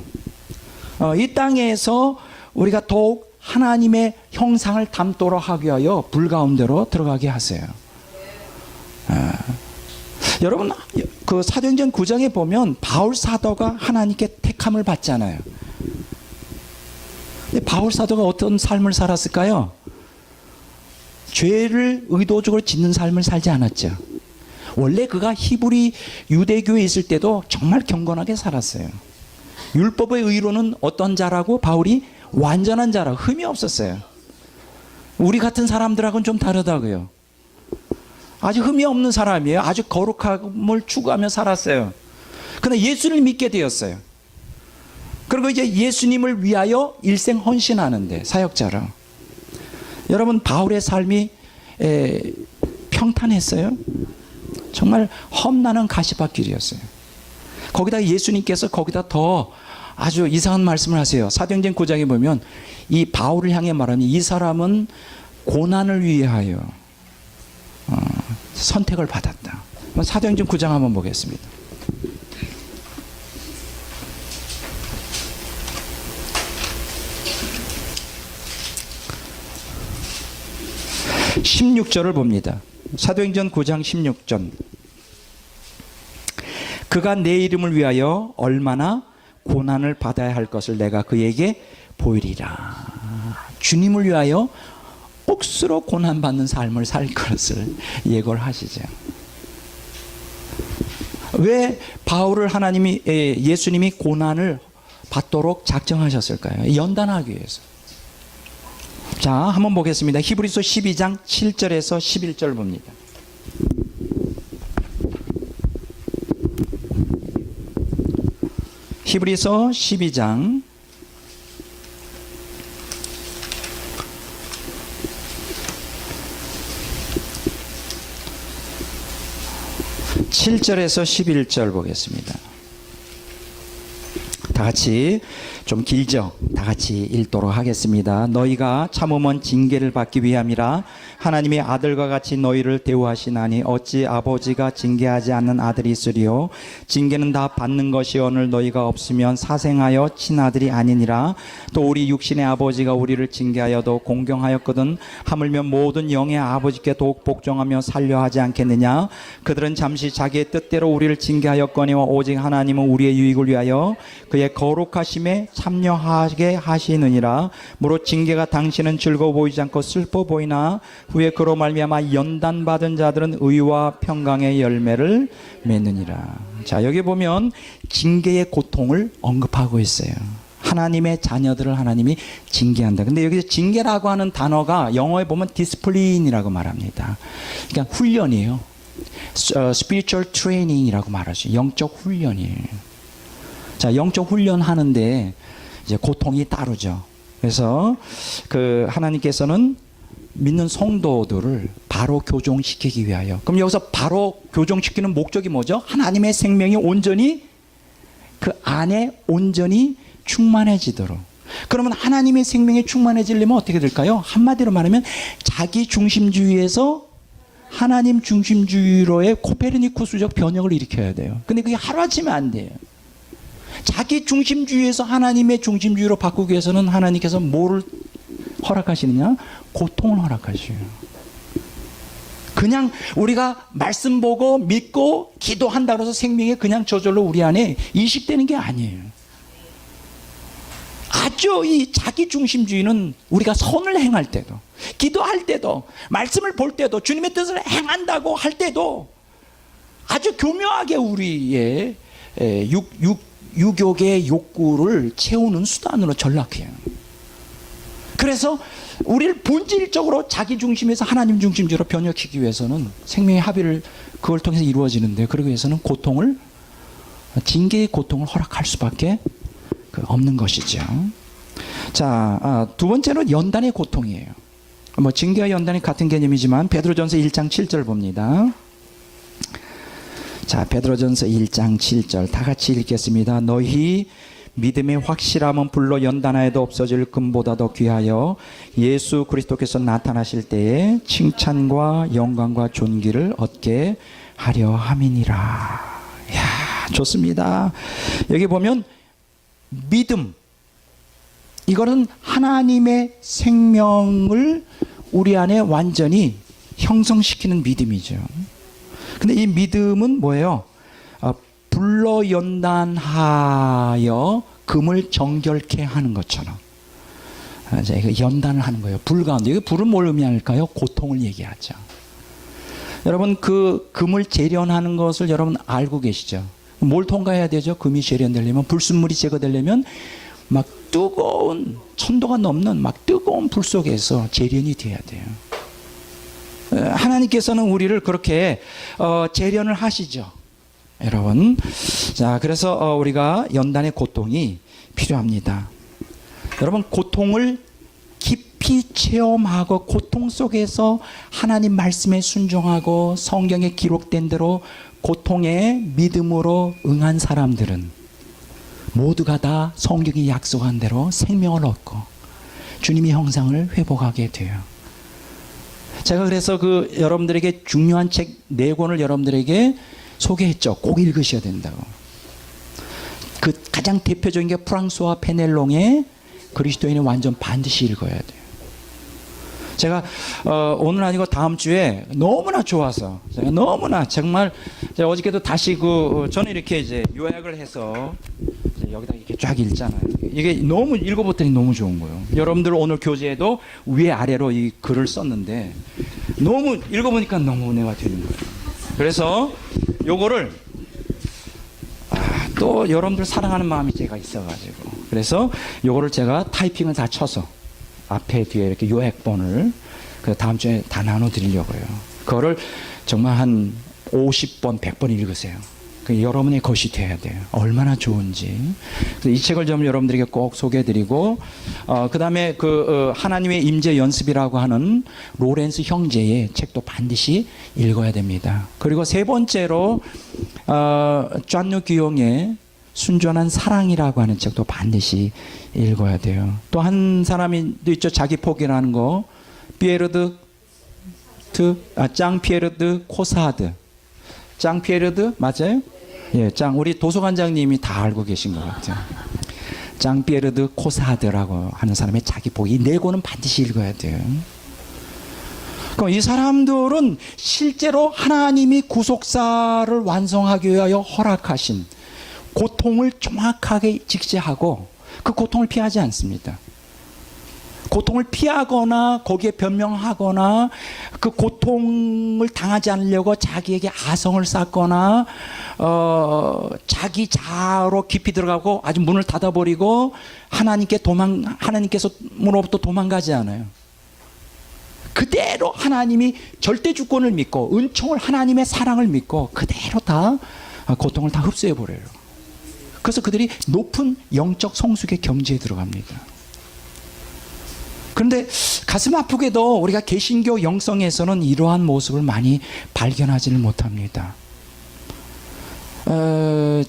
이 땅에서 우리가 더욱 하나님의 형상을 담도록 하기 위하여 불 가운데로 들어가게 하세요. 여러분, 그 사도행전 9장에 보면 바울 사도가 하나님께 택함을 받잖아요. 근데 바울 사도가 어떤 삶을 살았을까요? 죄를 의도적으로 짓는 삶을 살지 않았죠. 원래 그가 히브리 유대교에 있을 때도 정말 경건하게 살았어요. 율법의 의로는 어떤 자라고? 바울이 완전한 자라고, 흠이 없었어요. 우리 같은 사람들하고는 좀 다르다고요. 아주 흠이 없는 사람이에요. 아주 거룩함을 추구하며 살았어요. 그런데 예수를 믿게 되었어요. 그리고 이제 예수님을 위하여 일생 헌신하는데, 사역자로. 여러분, 바울의 삶이 평탄했어요? 정말 험난한 가시밭길이었어요. 거기다 예수님께서 거기다 더 아주 이상한 말씀을 하세요. 사도행전 9장에 보면 이 바울을 향해 말하니 이 사람은 고난을 위하여 선택을 받았다. 사도행전 9장 한번 보겠습니다. (16절을) 봅니다. 사도행전 9장 16절. 그가 내 이름을 위하여 얼마나 고난을 받아야 할 것을 내가 그에게 보이리라. 주님을 위하여 억수로 고난받는 삶을 살 것을 예고를 하시죠. 왜 바울을 예수님이 고난을 받도록 작정하셨을까요? 연단하기 위해서. 자, 한번 보겠습니다. 히브리서 12장 7절에서 11절 봅니다. 히브리서 12장 7절에서 11절 보겠습니다. 다 같이, 좀 길죠? 다 같이 읽도록 하겠습니다. 너희가 참으면 징계를 받기 위함이라 하나님의 아들과 같이 너희를 대우하시나니 어찌 아버지가 징계하지 않는 아들이 있으리요. 징계는 다 받는 것이오늘 너희가 없으면 사생하여 친아들이 아니니라. 또 우리 육신의 아버지가 우리를 징계하여도 공경하였거든 하물며 모든 영의 아버지께 더욱 복종하며 살려 하지 않겠느냐. 그들은 잠시 자기의 뜻대로 우리를 징계하였거니와 오직 하나님은 우리의 유익을 위하여 그의 거룩하심에 참여하게 하시느니라. 무릇 징계가 당신은 즐거워 보이지 않고 슬퍼 보이나 후에 그로 말미암아 연단받은 자들은 의와 평강의 열매를 맺느니라. 자, 여기 보면 징계의 고통을 언급하고 있어요. 하나님의 자녀들을 하나님이 징계한다. 근데 여기서 징계라고 하는 단어가 영어에 보면 디스플린이라고 말합니다. 그러니까 훈련이에요. spiritual training이라고 말하죠. 영적 훈련이에요. 자, 영적 훈련 하는데 이제 고통이 따르죠. 그래서 하나님께서는 믿는 성도들을 바로 교종시키기 위하여. 그럼 여기서 바로 교종시키는 목적이 뭐죠? 하나님의 생명이 온전히 그 안에 온전히 충만해지도록. 그러면 하나님의 생명이 충만해지려면 어떻게 될까요? 한마디로 말하면 자기 중심주의에서 하나님 중심주의로의 코페르니쿠스적 변혁을 일으켜야 돼요. 근데 그게 하루아침에 안 돼요. 자기 중심주의에서 하나님의 중심주의로 바꾸기 위해서는 하나님께서 뭐를 허락하시느냐? 고통을 허락하셔요. 그냥 우리가 말씀 보고 믿고 기도한다고 해서 생명이 그냥 저절로 우리 안에 이식되는 게 아니에요. 아주 이 자기 중심주의는 우리가 선을 행할 때도, 기도할 때도, 말씀을 볼 때도, 주님의 뜻을 행한다고 할 때도 아주 교묘하게 우리의 유욕의 욕구를 채우는 수단으로 전락해요. 그래서 우리를 본질적으로 자기 중심에서 하나님 중심주의로 변혁시키기 위해서는 생명의 합의를 그걸 통해서 이루어지는데, 그러기 위해서는 징계의 고통을 허락할 수밖에 없는 것이죠. 자, 두 번째는 연단의 고통이에요. 징계와 연단이 같은 개념이지만 베드로전서 1장 7절 봅니다. 자, 베드로전서 1장 7절 다 같이 읽겠습니다. 너희 믿음의 확실함은 불로 연단하여도 없어질 금보다 더 귀하여 예수 그리스도께서 나타나실 때에 칭찬과 영광과 존귀를 얻게 하려 함이니라. 야, 좋습니다. 여기 보면 믿음, 이거는 하나님의 생명을 우리 안에 완전히 형성시키는 믿음이죠. 근데 이 믿음은 뭐예요? 불로 연단하여 금을 정결케 하는 것처럼 연단을 하는 거예요. 불 가운데. 불은 뭘 의미할까요? 고통을 얘기하죠. 여러분, 그 금을 재련하는 것을 여러분 알고 계시죠? 뭘 통과해야 되죠? 금이 재련되려면, 불순물이 제거되려면 막 뜨거운, 천도가 넘는 막 뜨거운 불 속에서 재련이 돼야 돼요. 하나님께서는 우리를 그렇게 재련을 하시죠, 여러분. 자, 그래서 우리가 연단의 고통이 필요합니다. 여러분, 고통을 깊이 깊이 체험하고 고통 속에서 하나님 말씀에 순종하고 성경에 기록된 대로 고통에 믿음으로 응한 사람들은 모두가 다 성경이 약속한 대로 생명을 얻고 주님의 형상을 회복하게 돼요. 제가 그래서 여러분들에게 중요한 책 4권을 여러분들에게 소개했죠. 꼭 읽으셔야 된다고. 그 가장 대표적인 게 프랑스와 페넬롱의 그리스도인은 완전 반드시 읽어야 돼요. 제가 오늘 아니고 다음 주에 너무나 좋아서 제가 너무나 정말 제가 어저께도 다시 저는 이렇게 이제 요약을 해서 여기다 이렇게 쫙 읽잖아요. 이게 너무 읽어봤더니 너무 좋은 거예요. 여러분들 오늘 교재에도 위아래로 이 글을 썼는데 너무 읽어보니까 너무 은혜가 되는 거예요. 그래서 요거를 또 여러분들 사랑하는 마음이 제가 있어가지고 그래서 요거를 제가 타이핑을 다 쳐서 앞에 뒤에 이렇게 요약본을 다음 주에 다 나눠드리려고요. 그거를 정말 한 50번, 100번 읽으세요. 여러분의 것이 돼야 돼요. 얼마나 좋은지. 이 책을 좀 여러분들에게 꼭 소개해드리고, 그 다음에 하나님의 임재 연습이라고 하는 로렌스 형제의 책도 반드시 읽어야 됩니다. 그리고 세 번째로, 존 규용의 순전한 사랑이라고 하는 책도 반드시 읽어야 돼요. 또 한 사람이 또 있죠. 자기 포기라는 거. 짱 피에르드 코사드. 짱 피에르드 맞아요? 예, 우리 도서관장님이 다 알고 계신 것 같아요. 짱 피에르드 코사드라고 하는 사람의 자기 포기. 이 4권은 반드시 읽어야 돼요. 그럼 이 사람들은 실제로 하나님이 구속사를 완성하기 위하여 허락하신 고통을 정확하게 직시하고 그 고통을 피하지 않습니다. 고통을 피하거나 거기에 변명하거나 그 고통을 당하지 않으려고 자기에게 아성을 쌓거나 자기 자아로 깊이 들어가고 아주 문을 닫아버리고 하나님께서로부터 도망가지 않아요. 그대로 하나님이 절대 주권을 믿고 은총을 하나님의 사랑을 믿고 그대로 다 고통을 다 흡수해버려요. 그래서 그들이 높은 영적 성숙의 경지에 들어갑니다. 그런데 가슴 아프게도 우리가 개신교 영성에서는 이러한 모습을 많이 발견하지는 못합니다.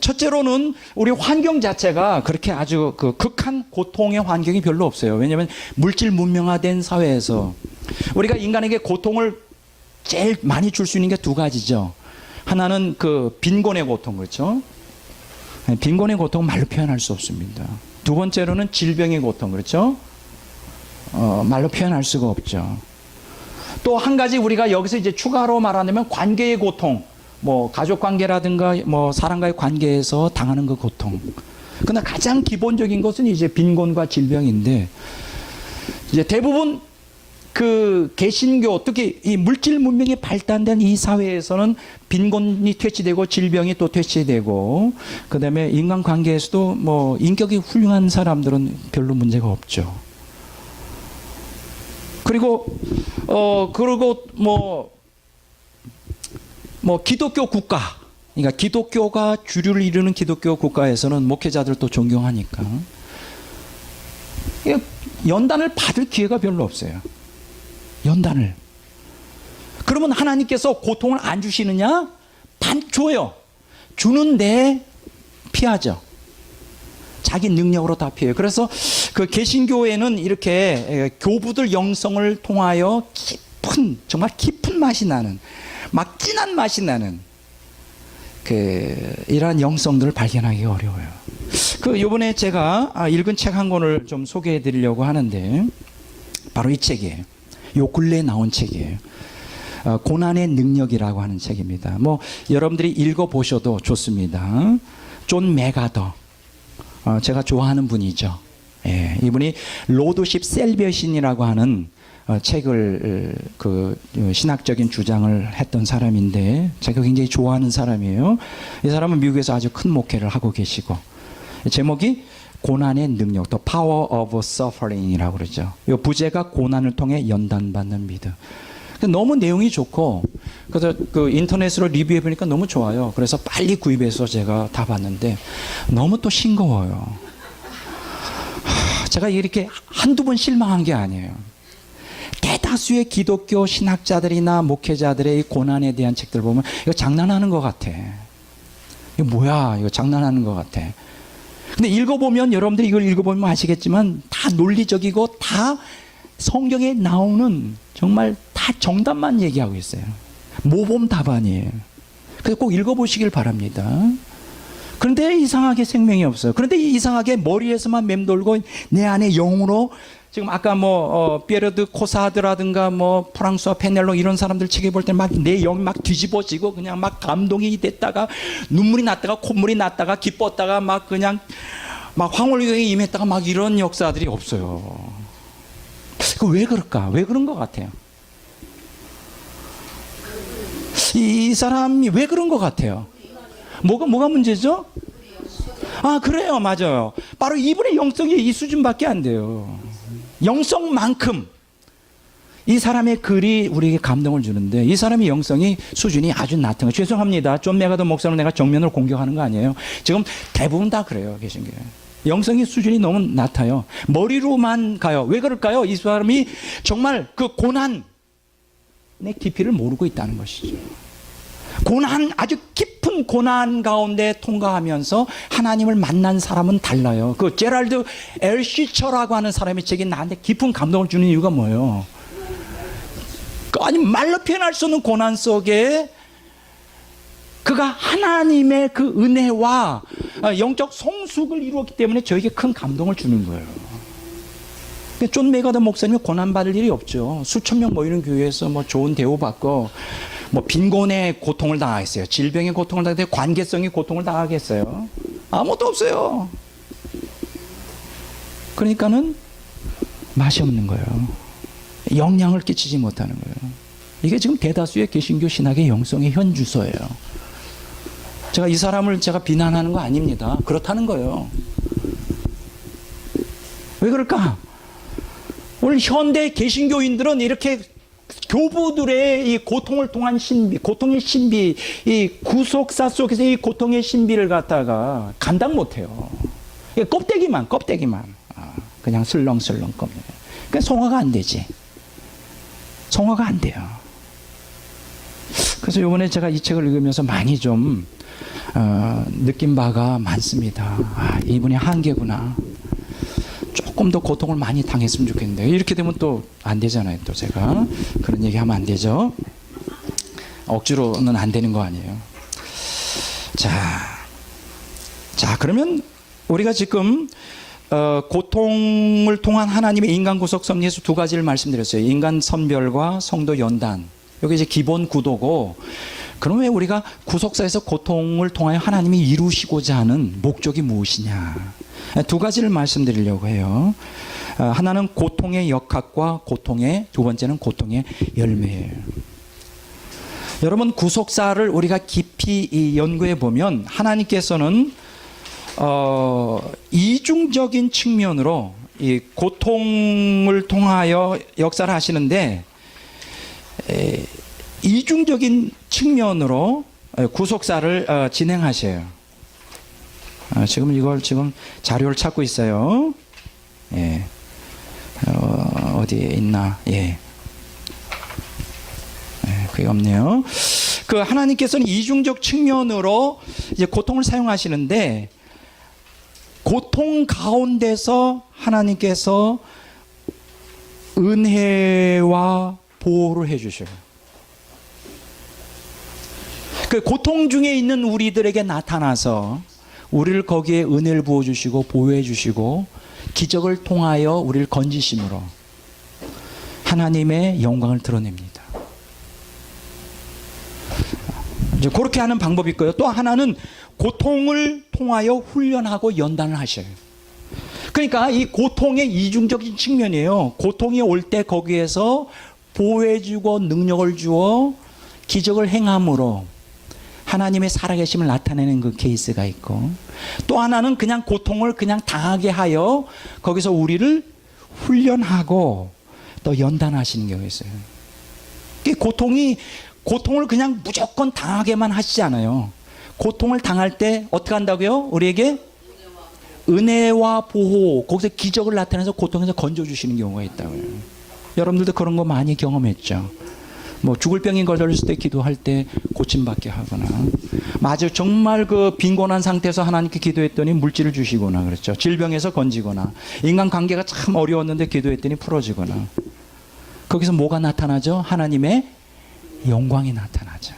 첫째로는 우리 환경 자체가 그렇게 아주 극한 고통의 환경이 별로 없어요. 왜냐하면 물질 문명화된 사회에서 우리가 인간에게 고통을 제일 많이 줄 수 있는 게 2가지죠. 하나는 빈곤의 고통, 그렇죠? 빈곤의 고통은 말로 표현할 수 없습니다. 2번째로는 질병의 고통, 그렇죠? 말로 표현할 수가 없죠. 또 한 가지 우리가 여기서 이제 추가로 말하자면 관계의 고통, 가족 관계라든가 사람과의 관계에서 당하는 그 고통. 그러나 가장 기본적인 것은 이제 빈곤과 질병인데, 이제 대부분 개신교, 특히 이 물질 문명이 발달된 이 사회에서는 빈곤이 퇴치되고 질병이 또 퇴치되고, 그 다음에 인간관계에서도 인격이 훌륭한 사람들은 별로 문제가 없죠. 그리고 기독교 국가, 그러니까 기독교가 주류를 이루는 기독교 국가에서는 목회자들도 존경하니까 연단을 받을 기회가 별로 없어요. 연단을. 그러면 하나님께서 고통을 안 주시느냐? 줘요. 주는데 피하죠. 자기 능력으로 다 피해요. 그래서 개신교에는 이렇게 교부들 영성을 통하여 정말 깊은 맛이 나는, 막 진한 맛이 나는 이러한 영성들을 발견하기 어려워요. 요번에 제가 읽은 책 한 권을 좀 소개해 드리려고 하는데, 바로 이 책이에요. 요 근래에 나온 책이에요. 고난의 능력이라고 하는 책입니다. 여러분들이 읽어보셔도 좋습니다. 존 맥아더. 제가 좋아하는 분이죠. 예, 이분이 로드십 셀베이션이라고 하는 책을 신학적인 주장을 했던 사람인데 제가 굉장히 좋아하는 사람이에요. 이 사람은 미국에서 아주 큰 목회를 하고 계시고, 제목이 고난의 능력, The Power of Suffering이라고 그러죠. 이 부제가 고난을 통해 연단받는 믿음. 너무 내용이 좋고, 그래서 인터넷으로 리뷰해 보니까 너무 좋아요. 그래서 빨리 구입해서 제가 다 봤는데 너무 또 싱거워요. 제가 이렇게 한두 번 실망한 게 아니에요. 대다수의 기독교 신학자들이나 목회자들의 이 고난에 대한 책들 보면 이거 장난하는 것 같아. 이거 뭐야? 이거 장난하는 것 같아. 근데 읽어보면, 여러분들이 이걸 읽어보면 아시겠지만 다 논리적이고 다 성경에 나오는 정말 다 정답만 얘기하고 있어요. 모범 답안이에요. 그래서 꼭 읽어보시길 바랍니다. 그런데 이상하게 생명이 없어요. 그런데 이상하게 머리에서만 맴돌고 내 안에 영으로, 지금 아까 피에르 코사드라든가 프랑스와 페넬로 이런 사람들 책에 볼 때 막 내 영이 막 뒤집어지고 그냥 막 감동이 됐다가 눈물이 났다가 콧물이 났다가 기뻤다가 막 그냥 막 황홀경에 임했다가 막 이런 역사들이 없어요. 그 왜 그럴까? 왜 그런 것 같아요? 이 사람이 왜 그런 것 같아요? 뭐가 문제죠? 아, 그래요. 맞아요. 바로 이분의 영성이 이 수준밖에 안 돼요. 영성만큼 이 사람의 글이 우리에게 감동을 주는데 이 사람의 영성이 수준이 아주 낮은 거예요. 죄송합니다. 존 메가더 목사는 내가 정면으로 공격하는 거 아니에요. 지금 대부분 다 그래요. 계신 게. 영성의 수준이 너무 낮아요. 머리로만 가요. 왜 그럴까요? 이 사람이 정말 그 고난의 깊이를 모르고 있다는 것이죠. 아주 깊은 고난 가운데 통과하면서 하나님을 만난 사람은 달라요. 그 제랄드 엘시처라고 하는 사람의 책이 나한테 깊은 감동을 주는 이유가 뭐예요? 아니, 말로 표현할 수 없는 고난 속에 그가 하나님의 그 은혜와 영적 성숙을 이루었기 때문에 저에게 큰 감동을 주는 거예요. 존 메가더 목사님이 고난받을 일이 없죠. 수천 명 모이는 교회에서 좋은 대우받고 빈곤의 고통을 당하겠어요? 질병의 고통을 당하겠어요? 관계성의 고통을 당하겠어요? 아무것도 없어요. 그러니까는 맛이 없는 거예요. 영향을 끼치지 못하는 거예요. 이게 지금 대다수의 개신교 신학의 영성의 현주소예요. 제가 이 사람을 비난하는 거 아닙니다. 그렇다는 거예요. 왜 그럴까? 오늘 현대 개신교인들은 이렇게 교부들의 이 고통을 통한 신비, 고통의 신비, 이 구속사 속에서 이 고통의 신비를 갖다가 감당 못해요. 껍데기만, 그냥 슬렁슬렁 껍데기. 그러니까 성화가 안 되지. 성화가 안 돼요. 그래서 이번에 제가 이 책을 읽으면서 많이 좀 느낀 바가 많습니다. 아, 이분이 한계구나. 조금 더 고통을 많이 당했으면 좋겠는데 이렇게 되면 또 안 되잖아요. 또 제가 그런 얘기하면 안 되죠. 억지로는 안 되는 거 아니에요. 자 그러면 우리가 지금 고통을 통한 하나님의 인간 구속 섭리에서 두 가지를 말씀드렸어요. 인간 선별과 성도 연단. 여기 이제 기본 구도고, 그럼 왜 우리가 구속사에서 고통을 통하여 하나님이 이루시고자 하는 목적이 무엇이냐? 두 가지를 말씀드리려고 해요. 하나는 고통의 역학과 두 번째는 고통의 열매예요. 여러분, 구속사를 우리가 깊이 연구해 보면 하나님께서는 이중적인 측면으로 이 고통을 통하여 역사를 하시는데, 이중적인 측면으로 구속사를 진행하셔요. 지금 이걸 자료를 찾고 있어요. 예. 어디에 있나? 예. 그게 없네요. 그 하나님께서는 이중적 측면으로 이제 고통을 사용하시는데, 고통 가운데서 하나님께서 은혜와 보호를 해주셔요. 그 고통 중에 있는 우리들에게 나타나서 우리를 거기에 은혜를 부어주시고 보호해 주시고 기적을 통하여 우리를 건지심으로 하나님의 영광을 드러냅니다. 이제 그렇게 하는 방법이 있고요. 또 하나는 고통을 통하여 훈련하고 연단을 하셔요. 그러니까 이 고통의 이중적인 측면이에요. 고통이 올 때 거기에서 보호해주고 능력을 주어 기적을 행함으로 하나님의 살아계심을 나타내는 그 케이스가 있고, 또 하나는 그냥 고통을 그냥 당하게 하여 거기서 우리를 훈련하고 또 연단하시는 경우가 있어요. 고통을 그냥 무조건 당하게만 하시지 않아요. 고통을 당할 때 어떻게 한다고요? 우리에게 은혜와 보호, 거기서 기적을 나타내서 고통에서 건져주시는 경우가 있다고요. 여러분들도 그런 거 많이 경험했죠. 뭐 죽을 병이 걸렸을 때 기도할 때 고침받게 하거나, 맞아 정말 그 빈곤한 상태에서 하나님께 기도했더니 물질을 주시거나 그랬죠. 질병에서 건지거나, 인간 관계가 참 어려웠는데 기도했더니 풀어지거나. 거기서 뭐가 나타나죠? 하나님의 영광이 나타나죠.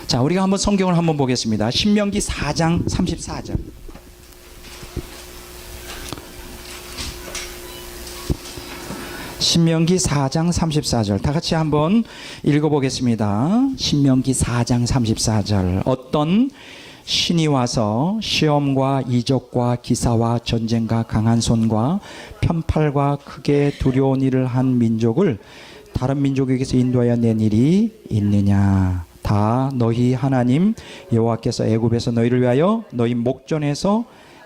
자, 우리가 한번 성경을 한번 보겠습니다. 신명기 4장 34절. 신명기 4장 34절 다 같이 한번 읽어보겠습니다. 신명기 4장 34절. 어떤 신이 와서 시험과 이적과 기사와 전쟁과 강한 손과 편팔과 크게 두려운 일을 한 민족을 다른 민족에게서 인도하여 낸 일이 있느냐. 다 너희 하나님 여호와께서 애굽에서 너희를 위하여 너희 목전에서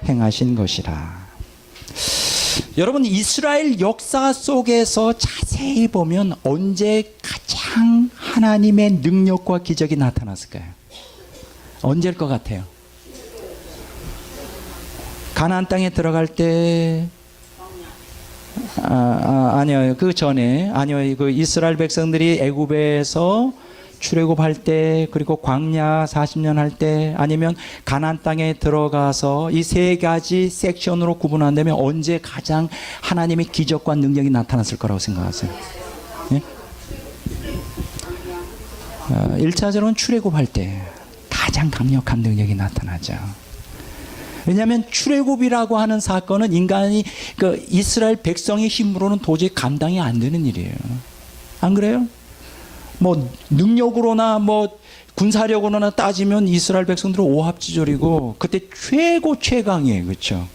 행하신 것이라. 여러분, 이스라엘 역사 속에서 자세히 보면 언제 가장 하나님의 능력과 기적이 나타났을까요? 언제일 것 같아요? 가나안 땅에 들어갈 때, 아니요, 그 전에, 아니요, 그 이스라엘 백성들이 애굽에서 출애굽할 때, 그리고 광야 40년 할 때, 아니면 가나안 땅에 들어가서 이 세 가지 섹션으로 구분한다면 언제 가장 하나님의 기적과 능력이 나타났을 거라고 생각하세요? 예? 1차적으로는 출애굽할 때 가장 강력한 능력이 나타나죠. 왜냐하면 출애굽이라고 하는 사건은 인간이, 그 이스라엘 백성의 힘으로는 도저히 감당이 안 되는 일이에요. 안 그래요? 뭐 능력으로나 뭐 군사력으로나 따지면 이스라엘 백성들은 오합지졸이고 그때 최고 최강이에요. 그렇죠?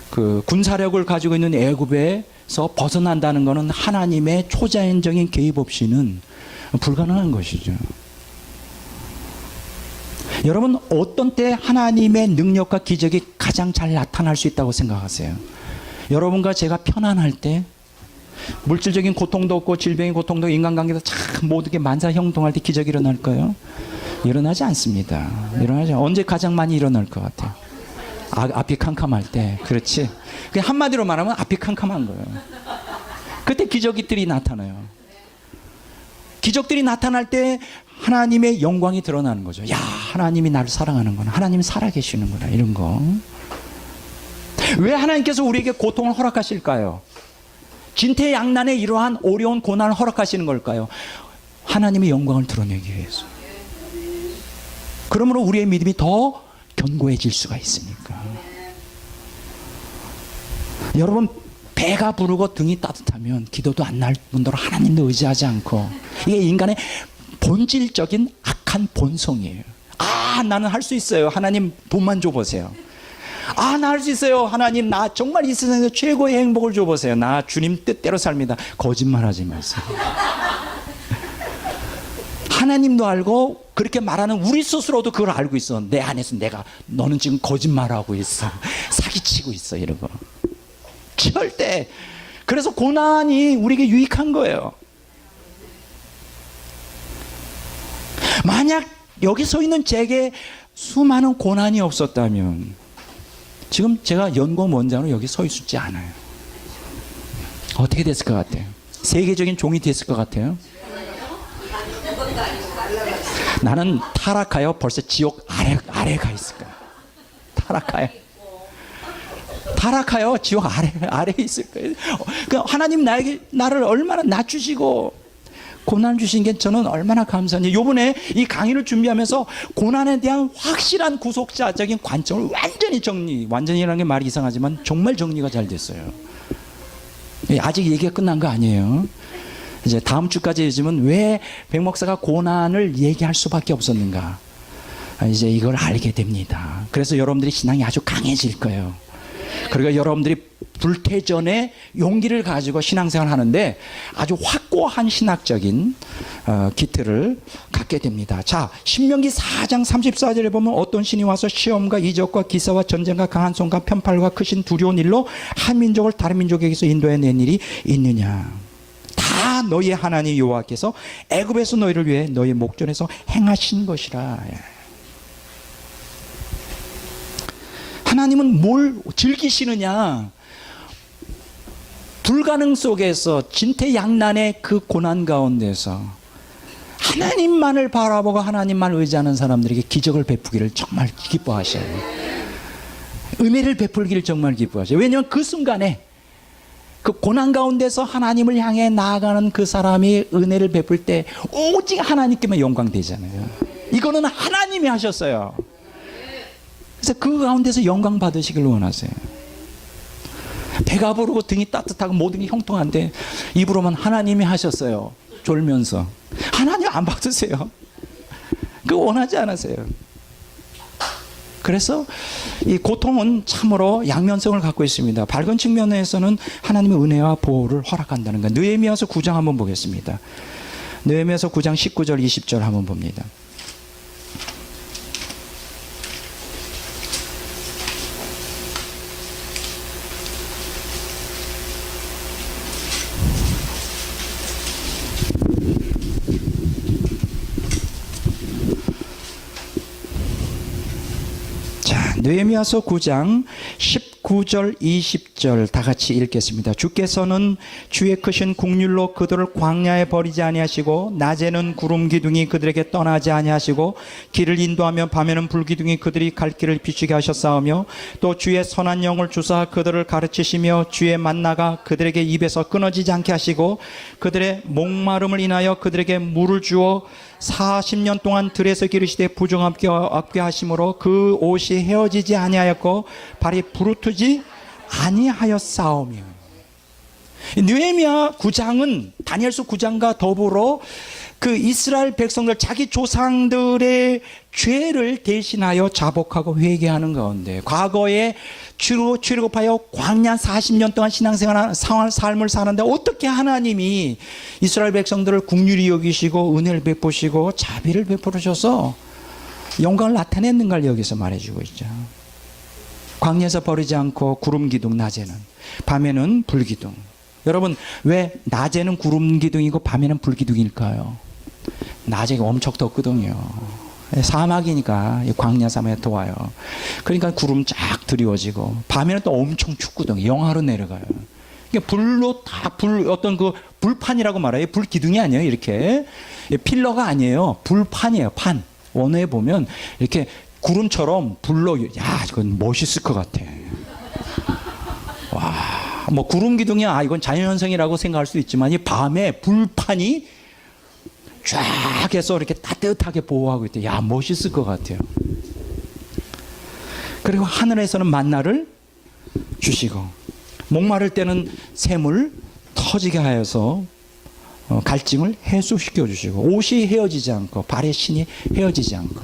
그 군사력을 가지고 있는 애굽에서 벗어난다는 것은 하나님의 초자연적인 개입 없이는 불가능한 것이죠. 여러분, 어떤 때 하나님의 능력과 기적이 가장 잘 나타날 수 있다고 생각하세요? 여러분과 제가 편안할 때, 물질적인 고통도 없고 질병의 고통도, 인간관계도 참 모든 게 만사형통할 때 기적이 일어날까요? 일어나지 않습니다. 일어나지. 언제 가장 많이 일어날 것 같아요? 앞이 캄캄할 때. 그렇지. 그냥 한마디로 말하면 앞이 캄캄한 거예요. 그때 기적들이 나타나요. 기적들이 나타날 때 하나님의 영광이 드러나는 거죠. 야, 하나님이 나를 사랑하는구나. 하나님이 살아계시는구나. 이런 거. 왜 하나님께서 우리에게 고통을 허락하실까요? 진퇴양난의 이러한 어려운 고난을 허락하시는 걸까요? 하나님의 영광을 드러내기 위해서. 그러므로 우리의 믿음이 더 견고해질 수가 있으니까. 여러분, 배가 부르고 등이 따뜻하면 기도도 안 날 뿐더러 하나님도 의지하지 않고, 이게 인간의 본질적인 악한 본성이에요. 아, 나는 할 수 있어요. 하나님 돈만 줘보세요. 아, 나 할 수 있어요. 하나님, 나 정말 이 세상에서 최고의 행복을 줘보세요. 나 주님 뜻대로 삽니다. 거짓말하지 마세요. 하나님도 알고 그렇게 말하는 우리 스스로도 그걸 알고 있어. 내 안에서 내가, 너는 지금 거짓말하고 있어. 사기치고 있어. 이러고. 절대. 그래서 고난이 우리에게 유익한 거예요. 만약 여기 서 있는 제게 수많은 고난이 없었다면 지금 제가 연구원 원장으로 여기 서 있지 않아요. 어떻게 됐을 것 같아요? 세계적인 종이 됐을 것 같아요? 나는 타락하여 벌써 지옥 아래 가 있을 거예요. 타락하여 지옥 아래에 있을 거예요. 하나님 나를 얼마나 낮추시고 고난 주신 게 저는 얼마나 감사한지. 요번에 이 강의를 준비하면서 고난에 대한 확실한 구속자적인 관점을 완전히라는 게 말이 이상하지만 정말 정리가 잘 됐어요. 아직 얘기가 끝난 거 아니에요. 이제 다음 주까지 요즘은 왜 백 목사가 고난을 얘기할 수밖에 없었는가, 이제 이걸 알게 됩니다. 그래서 여러분들이 신앙이 아주 강해질 거예요. 그리고 여러분들이 불태전의 용기를 가지고 신앙생활을 하는데 아주 확고한 신학적인 기틀을 갖게 됩니다. 자, 신명기 4장 34절에 보면 어떤 신이 와서 시험과 이적과 기사와 전쟁과 강한 손과 편팔과 크신 두려운 일로 한 민족을 다른 민족에게서 인도해 낸 일이 있느냐. 다 너희의 하나님 여호와께서 애굽에서 너희를 위해 너희 목전에서 행하신 것이라. 하나님은 뭘 즐기시느냐? 불가능 속에서 진퇴양난의 그 고난 가운데서 하나님만을 바라보고 하나님만 의지하는 사람들에게 기적을 베푸기를 정말 기뻐하셔요. 은혜를 베풀기를 정말 기뻐하셔요. 왜냐하면 그 순간에 그 고난 가운데서 하나님을 향해 나아가는 그 사람이 은혜를 베풀 때 오직 하나님께만 영광 되잖아요. 이거는 하나님이 하셨어요. 그래서 그 가운데서 영광 받으시길 원하세요. 배가 부르고 등이 따뜻하고 모든 게 형통한데 입으로만 하나님이 하셨어요. 졸면서. 하나님 안 받으세요. 그거 원하지 않으세요. 그래서 이 고통은 참으로 양면성을 갖고 있습니다. 밝은 측면에서는 하나님의 은혜와 보호를 허락한다는 것. 느헤미야서 9장 한번 보겠습니다. 느헤미야서 9장 19절 20절 한번 봅니다. 느헤미야서 9장 19절 20절 다 같이 읽겠습니다. 주께서는 주의 크신 국률로 그들을 광야에 버리지 아니하시고 낮에는 구름 기둥이 그들에게 떠나지 아니하시고 길을 인도하며 밤에는 불 기둥이 그들이 갈 길을 비추게 하셨사오며 또 주의 선한 영을 주사 그들을 가르치시며 주의 만나가 그들에게 입에서 끊어지지 않게 하시고 그들의 목마름을 인하여 그들에게 물을 주어 40년 동안 들에서 기르시되 부정함께 없게 하심으로 그 옷이 헤어지지 아니하였고 발이 부르트지 아니하였사오며. 느헤미야 9장은 다니엘서 9장과 더불어 그 이스라엘 백성들 자기 조상들의 죄를 대신하여 자복하고 회개하는 가운데 과거에 출애굽하여 광야 40년 동안 신앙생활 삶을 사는데 어떻게 하나님이 이스라엘 백성들을 긍휼히 여기시고 은혜를 베푸시고 자비를 베푸셔서 영광을 나타냈는가를 여기서 말해주고 있죠. 광야에서 버리지 않고 구름 기둥 낮에는 밤에는 불 기둥. 여러분 왜 낮에는 구름 기둥이고 밤에는 불 기둥일까요? 낮에 엄청 덥거든요. 사막이니까 광야 사막에 더워요. 그러니까 구름 쫙 드리워지고 밤에는 또 엄청 춥거든요. 영하로 내려가요. 그러니까 불로 다 어떤 그 불판이라고 말해요. 불 기둥이 아니에요. 이렇게 필러가 아니에요. 불판이에요. 판. 원어에 보면 이렇게 구름처럼 불로 이건 멋있을 것 같아. 와, 뭐 구름 기둥이 이건 자연현상이라고 생각할 수 있지만 이 밤에 불판이 쫙 해서 이렇게 따뜻하게 보호하고 있대. 멋있을 것 같아요. 그리고 하늘에서는 만나를 주시고 목마를 때는 샘을 터지게 하여서 갈증을 해소시켜 주시고 옷이 헤어지지 않고 발의 신이 헤어지지 않고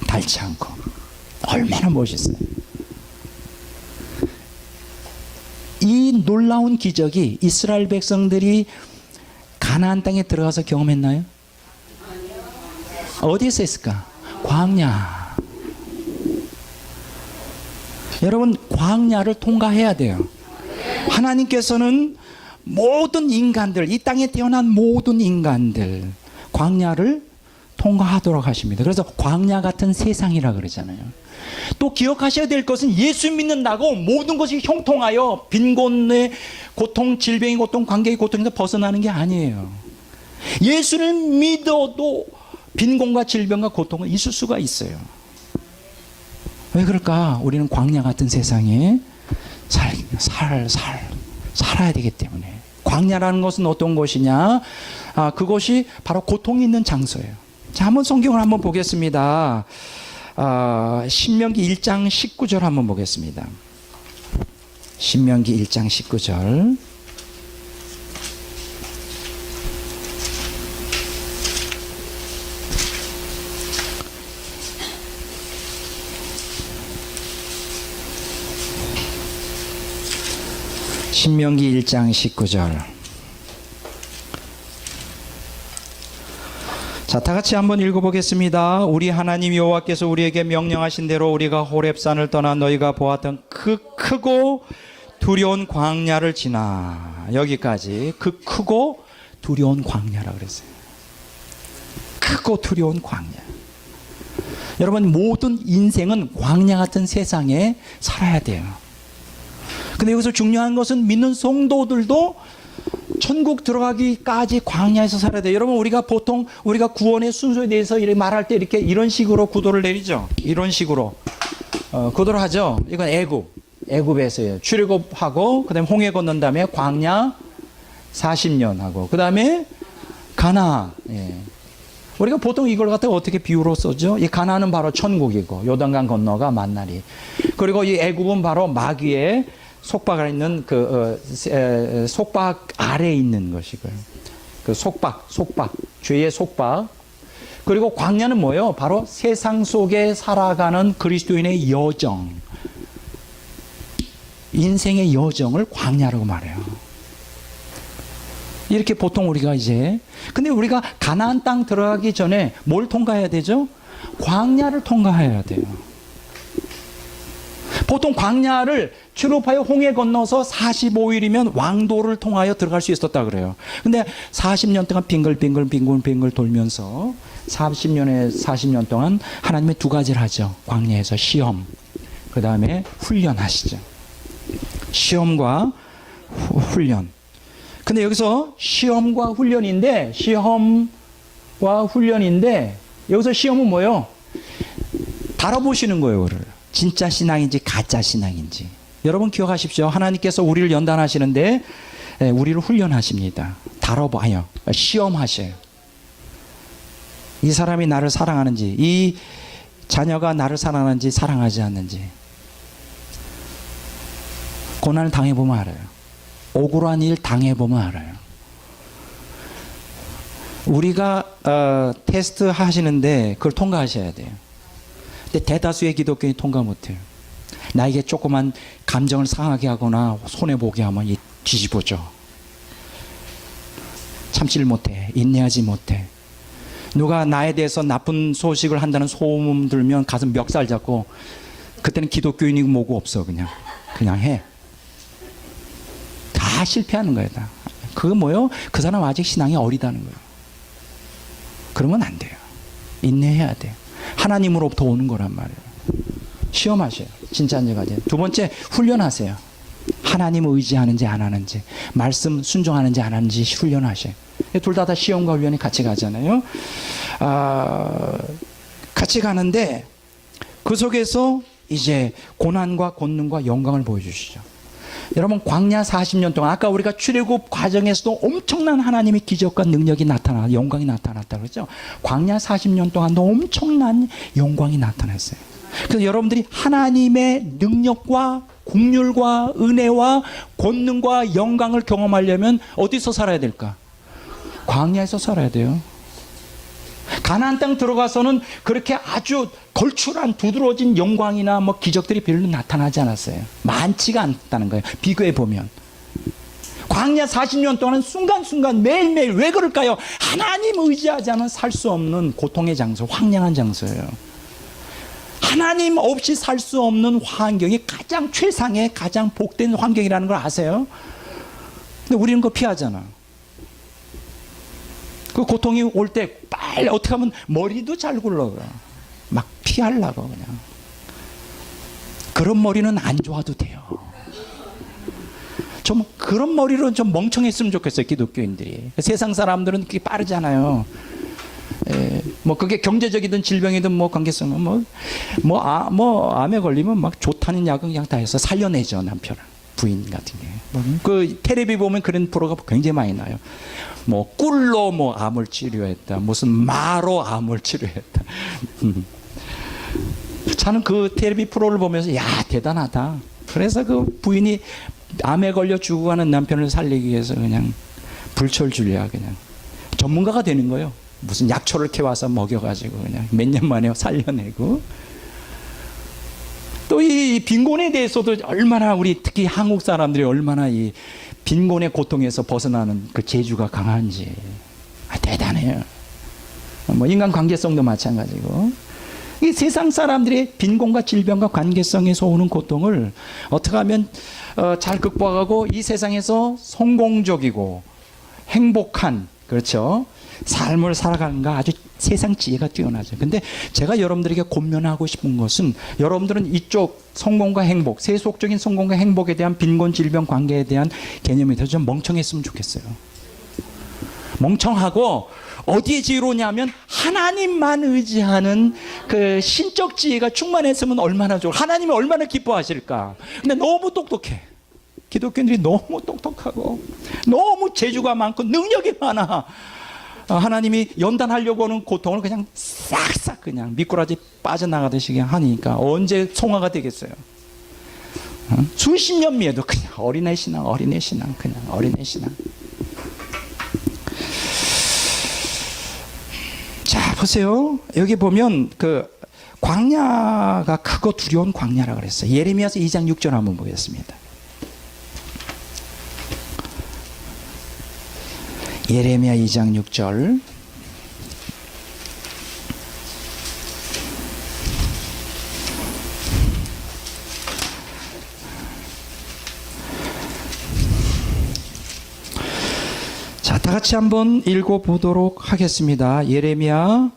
닳지 않고 얼마나 멋있어요. 이 놀라운 기적이 이스라엘 백성들이 가나안 땅에 들어가서 경험했나요? 어디에서 했을까? 광야. 여러분 광야를 통과해야 돼요. 하나님께서는 모든 인간들, 이 땅에 태어난 모든 인간들 광야를 통과하도록 하십니다. 그래서 광야 같은 세상이라 그러잖아요. 또 기억하셔야 될 것은 예수 믿는다고 모든 것이 형통하여 빈곤의 고통, 질병의 고통, 관계의 고통에서 벗어나는 게 아니에요. 예수를 믿어도 빈곤과 질병과 고통은 있을 수가 있어요. 왜 그럴까? 우리는 광야 같은 세상에 살아야 되기 때문에. 광야라는 것은 어떤 곳이냐? 그것이 바로 고통이 있는 장소예요. 자, 한번 성경을 한번 보겠습니다. 신명기 1장 19절 한번 보겠습니다. 신명기 1장 19절. 신명기 1장 19절. 자, 다 같이 한번 읽어보겠습니다. 우리 하나님 여호와께서 우리에게 명령하신 대로 우리가 호렙산을 떠나 너희가 보았던 그 크고 두려운 광야를 지나. 여기까지 그 크고 두려운 광야라 그랬어요. 크고 두려운 광야. 여러분 모든 인생은 광야 같은 세상에 살아야 돼요. 근데 여기서 중요한 것은 믿는 성도들도 천국 들어가기까지 광야에서 살아야 돼요. 여러분, 우리가 보통 우리가 구원의 순서에 대해서 이렇게 말할 때 이렇게 이런 식으로 구도를 내리죠. 이런 식으로 구도를 하죠. 이건 애굽에서요. 출애굽하고 그다음에 홍해 건넌 다음에 광야 40년 하고 그다음에 가나안. 예. 우리가 보통 이걸 갖다가 어떻게 비유로 써죠? 이 가나안은 바로 천국이고 요단강 건너가 만나리. 그리고 이 애굽은 바로 마귀의 속박 안에 있는 속박 아래에 있는 것이고요. 그 속박, 죄의 속박. 그리고 광야는 뭐예요? 바로 세상 속에 살아가는 그리스도인의 여정. 인생의 여정을 광야라고 말해요. 이렇게 보통 우리가 근데 우리가 가나안 땅 들어가기 전에 뭘 통과해야 되죠? 광야를 통과해야 돼요. 보통 광야를 출애굽하여 홍해 건너서 45일이면 왕도를 통하여 들어갈 수 있었다 그래요. 근데 40년 동안 빙글 돌면서 40년 동안 하나님의 두 가지를 하죠. 광야에서 시험, 그 다음에 훈련하시죠. 시험과 훈련. 근데 여기서 시험과 훈련인데 여기서 시험은 뭐예요? 달아보시는 거예요. 그를. 진짜 신앙인지 가짜 신앙인지. 여러분 기억하십시오. 하나님께서 우리를 연단하시는데 우리를 훈련하십니다. 달아봐요. 시험하셔요. 이 사람이 나를 사랑하는지, 이 자녀가 나를 사랑하는지 사랑하지 않는지. 고난을 당해보면 알아요. 억울한 일 당해보면 알아요. 우리가 테스트 하시는데 그걸 통과하셔야 돼요. 근데 대다수의 기독교인이 통과 못해요. 나에게 조그만 감정을 상하게 하거나 손해보게 하면 뒤집어져. 참지를 못해. 인내하지 못해. 누가 나에 대해서 나쁜 소식을 한다는 소문 들면 가슴 멱살 잡고 그때는 기독교인이고 뭐고 없어. 그냥 해. 다 실패하는 거예요. 다. 그거 뭐예요? 그 사람 아직 신앙이 어리다는 거예요. 그러면 안 돼요. 인내해야 돼요. 하나님으로부터 오는 거란 말이에요. 시험하셔요. 진짜인지 가지. 두 번째, 훈련하세요. 하나님을 의지하는지 안 하는지, 말씀 순종하는지 안 하는지 훈련하셔요. 둘 다 시험과 훈련이 같이 가잖아요. 같이 가는데 그 속에서 이제 고난과 권능과 영광을 보여주시죠. 여러분, 광야 40년 동안 아까 우리가 출애굽 과정에서도 엄청난 하나님의 기적과 능력이 나타나, 영광이 나타났다 그랬죠. 광야 40년 동안도 엄청난 영광이 나타났어요. 그래서 여러분들이 하나님의 능력과 긍휼과 은혜와 권능과 영광을 경험하려면 어디서 살아야 될까? 광야에서 살아야 돼요. 가나안 땅 들어가서는 그렇게 아주 걸출한 두드러진 영광이나 뭐 기적들이 별로 나타나지 않았어요. 많지가 않다는 거예요. 비교해 보면. 광야 40년 동안은 순간순간 매일매일. 왜 그럴까요? 하나님 의지하지 않으면 살 수 없는 고통의 장소, 황량한 장소예요. 하나님 없이 살 수 없는 환경이 가장 최상의 가장 복된 환경이라는 걸 아세요? 근데 우리는 그거 피하잖아. 그 고통이 올 때 빨리 어떻게 하면 머리도 잘 굴러가. 막 피하려고 그냥. 그런 머리는 안 좋아도 돼요. 좀 그런 머리로 좀 멍청했으면 좋겠어요, 기독교인들이. 세상 사람들은 그게 빠르잖아요. 뭐 그게 경제적이든 질병이든 뭐 관계성은 암에 걸리면 막 좋다는 약은 그냥 다 해서 살려내죠, 남편을. 부인 같은 게. 그 텔레비 보면 그런 프로가 굉장히 많이 나요. 뭐 꿀로 뭐 암을 치료했다. 무슨 마로 암을 치료했다. 저는 그 텔레비 프로를 보면서 야, 대단하다. 그래서 그 부인이 암에 걸려 죽어가는 남편을 살리기 위해서 그냥 불철주야 그냥 전문가가 되는 거예요. 무슨 약초를 캐와서 먹여가지고 그냥 몇 년 만에 살려내고. 또 이 빈곤에 대해서도 얼마나 우리 특히 한국 사람들이 얼마나 이 빈곤의 고통에서 벗어나는 그 재주가 강한지. 대단해요. 뭐 인간 관계성도 마찬가지고. 이 세상 사람들의 빈곤과 질병과 관계성에서 오는 고통을 어떻게 하면 잘 극복하고 이 세상에서 성공적이고 행복한, 그렇죠, 삶을 살아가는가 아주 세상 지혜가 뛰어나죠. 근데 제가 여러분들에게 권면하고 싶은 것은 여러분들은 이쪽 성공과 행복, 세속적인 성공과 행복에 대한 빈곤, 질병, 관계에 대한 개념에 대해서 좀 멍청했으면 좋겠어요. 멍청하고 어디에 지혜로우냐면 하나님만 의지하는 그 신적 지혜가 충만했으면 얼마나 좋을, 하나님이 얼마나 기뻐하실까. 근데 너무 똑똑해. 기독교인들이 너무 똑똑하고 너무 재주가 많고 능력이 많아. 하나님이 연단하려고 하는 고통을 그냥 싹싹 그냥 미꾸라지 빠져나가듯이 그냥 하니까 언제 송아가 되겠어요. 수십 년 미에도 그냥 어린애 신앙, 어린애 신앙, 그냥 어린애 신앙. 자, 보세요. 여기 보면 그 광야가 크고 두려운 광야라 그랬어요. 예레미야서 2장 6절 한번 보겠습니다. 예레미야 2장 6절. 자, 다 같이 한번 읽어보도록 하겠습니다. 예레미야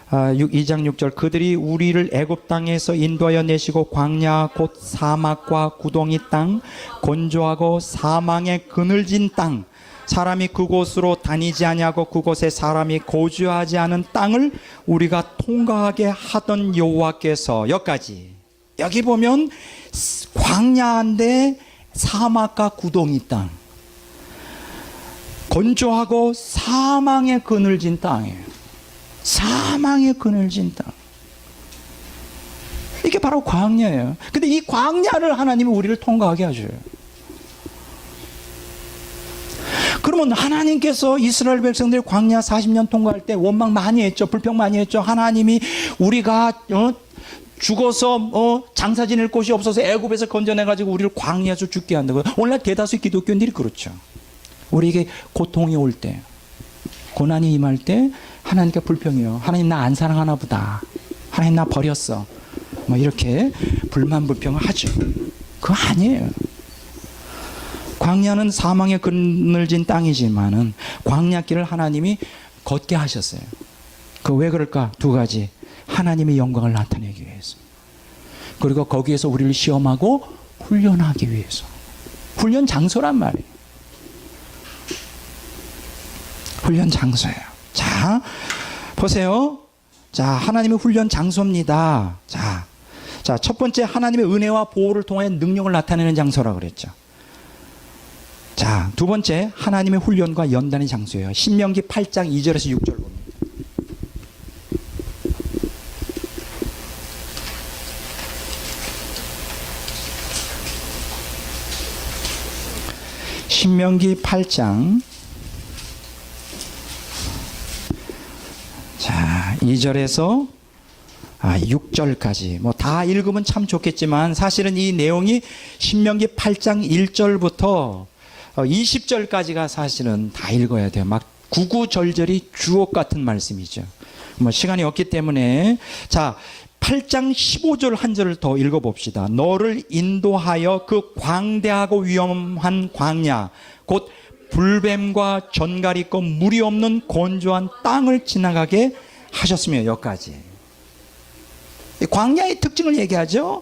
2장 6절. 그들이 우리를 애굽 땅에서 인도하여 내시고 광야 곧 사막과 구덩이 땅, 건조하고 사망의 그늘진 땅, 사람이 그곳으로 다니지 아니하고 그곳에 사람이 거주하지 않은 땅을 우리가 통과하게 하던 여호와께서, 여기까지. 여기 보면 광야인데 사막과 구덩이 땅, 건조하고 사망의 그늘진 땅이에요. 사망의 그늘진 땅. 이게 바로 광야예요. 근데 이 광야를 하나님이 우리를 통과하게 하셔요. 그러면 하나님께서 이스라엘 백성들이 광야 40년 통과할 때 원망 많이 했죠. 불평 많이 했죠. 하나님이 우리가 죽어서 장사 지낼 곳이 없어서 애굽에서 건져내가지고 우리를 광야에서 죽게 한다고. 오늘날 대다수의 기독교인들이 그렇죠. 우리에게 고통이 올 때, 고난이 임할 때 하나님께 불평해요. 하나님 나 안 사랑하나 보다. 하나님 나 버렸어. 뭐 이렇게 불만 불평을 하죠. 그거 아니에요. 광야는 사망의 그늘진 땅이지만은 광야길을 하나님이 걷게 하셨어요. 그 왜 그럴까? 두 가지. 하나님의 영광을 나타내기 위해서. 그리고 거기에서 우리를 시험하고 훈련하기 위해서. 훈련 장소란 말이에요. 훈련 장소예요. 자, 보세요. 자, 하나님의 훈련 장소입니다. 자, 첫 번째 하나님의 은혜와 보호를 통해 능력을 나타내는 장소라 그랬죠. 자, 두 번째 하나님의 훈련과 연단의 장소예요. 신명기 8장 2절에서 6절 봅니다. 신명기 8장 2절에서 6절까지 뭐 다 읽으면 참 좋겠지만 사실은 이 내용이 신명기 8장 1절부터 20절까지가 사실은 다 읽어야 돼요. 막 구구절절이 주옥 같은 말씀이죠. 뭐 시간이 없기 때문에 자 8장 15절 한 절을 더 읽어봅시다. 너를 인도하여 그 광대하고 위험한 광야 곧 불뱀과 전갈이 있고 물이 없는 건조한 땅을 지나가게 하셨으며 여기까지. 광야의 특징을 얘기하죠.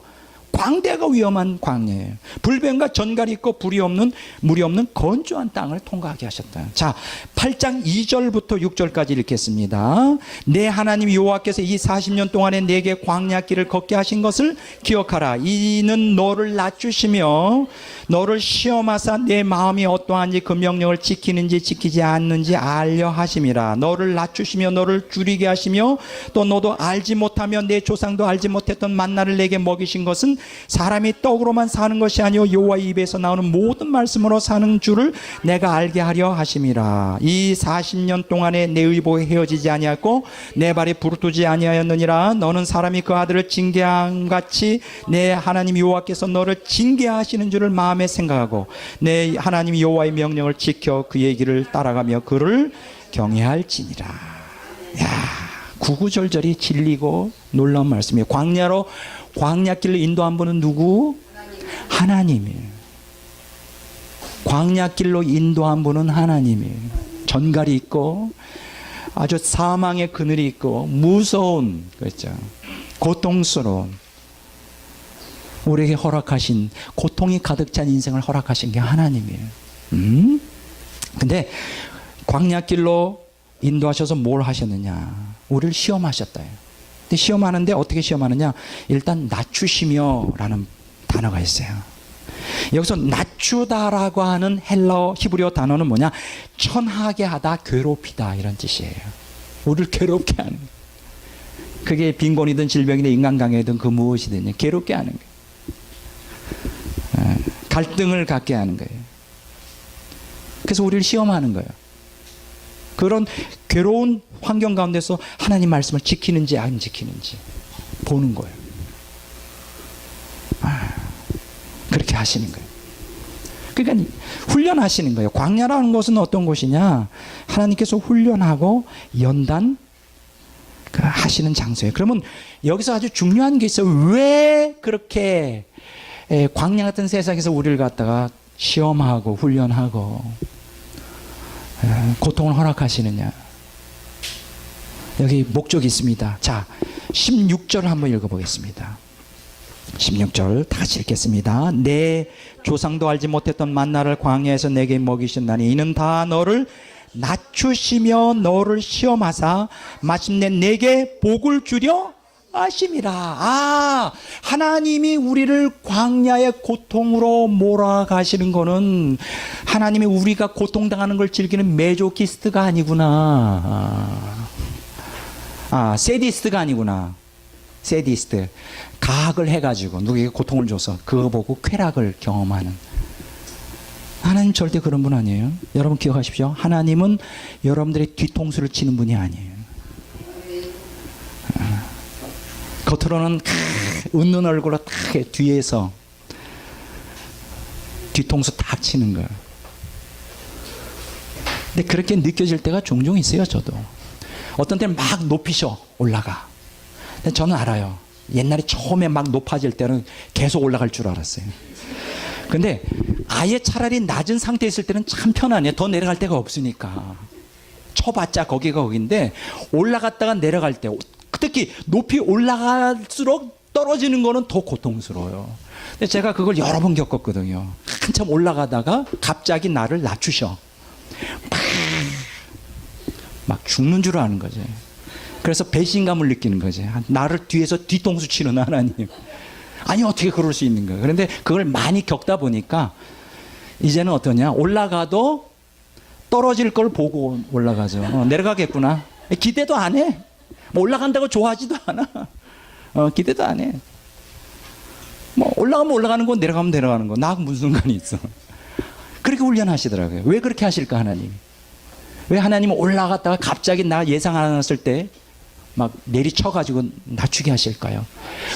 광대가 위험한 광야예요. 불뱀과 전갈이 있고 물이 없는 건조한 땅을 통과하게 하셨다. 자, 8장 2절부터 6절까지 읽겠습니다. 내 하나님 여호와께서 이 40년 동안에 내게 광야길을 걷게 하신 것을 기억하라. 이는 너를 낮추시며 너를 시험하사 내 마음이 어떠한지 그 명령을 지키는지 지키지 않는지 알려 하심이라. 너를 낮추시며 너를 줄이게 하시며 또 너도 알지 못하며 내 조상도 알지 못했던 만나를 내게 먹이신 것은 사람이 떡으로만 사는 것이 아니요 여호와의 입에서 나오는 모든 말씀으로 사는 줄을 내가 알게 하려 하심이라. 이 40년 동안에 내 의복에 헤어지지 아니하고 내 발이 부르트지 아니하였느니라. 너는 사람이 그 아들을 징계함 같이 내 하나님 여호와께서 너를 징계하시는 줄을 마음에 생각하고 내 하나님 여호와의 명령을 지켜 그의 길을 따라가며 그를 경외할지니라. 야, 구구절절이 진리고 놀라운 말씀이에요. 광야길을 인도한 분은 누구? 하나님이에요. 광야길로 인도한 분은 하나님이에요. 전갈이 있고 아주 사망의 그늘이 있고 무서운, 그렇죠, 고통스러운, 우리에게 허락하신, 고통이 가득 찬 인생을 허락하신 게 하나님이에요. 근데 광야길로 인도하셔서 뭘 하셨느냐? 우리를 시험하셨다. 근데 시험하는데 어떻게 시험하느냐? 일단 낮추시며라는 단어가 있어요. 여기서 낮추다라고 하는 헬라어 히브리어 단어는 뭐냐? 천하게 하다, 괴롭히다, 이런 뜻이에요. 우리를 괴롭게 하는 거예요. 그게 빈곤이든 질병이든 인간관계든 그 무엇이든 괴롭게 하는 거예요. 갈등을 갖게 하는 거예요. 그래서 우리를 시험하는 거예요. 그런 괴로운 환경 가운데서 하나님 말씀을 지키는지 안 지키는지 보는 거예요. 그렇게 하시는 거예요. 그러니까 훈련하시는 거예요. 광야라는 것은 어떤 곳이냐? 하나님께서 훈련하고 연단 하시는 장소예요. 그러면 여기서 아주 중요한 게 있어요. 왜 그렇게 광야 같은 세상에서 우리를 갖다가 시험하고 훈련하고 고통을 허락하시느냐? 여기 목적이 있습니다. 자, 16절 한번 읽어보겠습니다. 16절 다 같이 읽겠습니다. 내 조상도 알지 못했던 만나를 광야에서 내게 먹이신다니 이는 다 너를 낮추시며 너를 시험하사 마침내 내게 복을 주려 하심이라. 하나님이 우리를 광야의 고통으로 몰아가시는 거는 하나님이 우리가 고통당하는 걸 즐기는 메조키스트가 아니구나. 세디스트가 아니구나. 세디스트. 가학을 해가지고 누구에게 고통을 줘서 그거 보고 쾌락을 경험하는. 하나님 절대 그런 분 아니에요. 여러분 기억하십시오. 하나님은 여러분들의 뒤통수를 치는 분이 아니에요. 겉으로는 웃는 얼굴로 딱 뒤에서 뒤통수 딱 치는 거예요. 근데 그렇게 느껴질 때가 종종 있어요. 저도 어떤 때는 막 높이셔 올라가. 근데 저는 알아요. 옛날에 처음에 막 높아질 때는 계속 올라갈 줄 알았어요. 근데 아예 차라리 낮은 상태에 있을 때는 참 편하네. 더 내려갈 데가 없으니까. 쳐봤자 거기가 거긴데 올라갔다가 내려갈 때, 특히 높이 올라갈수록 떨어지는 거는 더 고통스러워요. 근데 제가 그걸 여러 번 겪었거든요. 한참 올라가다가 갑자기 나를 낮추셔. 막 죽는 줄 아는 거지. 그래서 배신감을 느끼는 거지. 나를 뒤에서 뒤통수 치는 하나님. 아니 어떻게 그럴 수 있는 거야. 그런데 그걸 많이 겪다 보니까 이제는 어떠냐, 올라가도 떨어질 걸 보고 올라가죠. 내려가겠구나. 기대도 안 해. 뭐 올라간다고 좋아하지도 않아. 기대도 안 해. 뭐 올라가면 올라가는 거, 내려가면 내려가는 거. 나하고 무슨 상관이 있어. 그렇게 훈련하시더라고요. 왜 그렇게 하실까 하나님? 왜 하나님은 올라갔다가 갑자기 나 예상 안 했을 때 막 내리쳐가지고 낮추게 하실까요?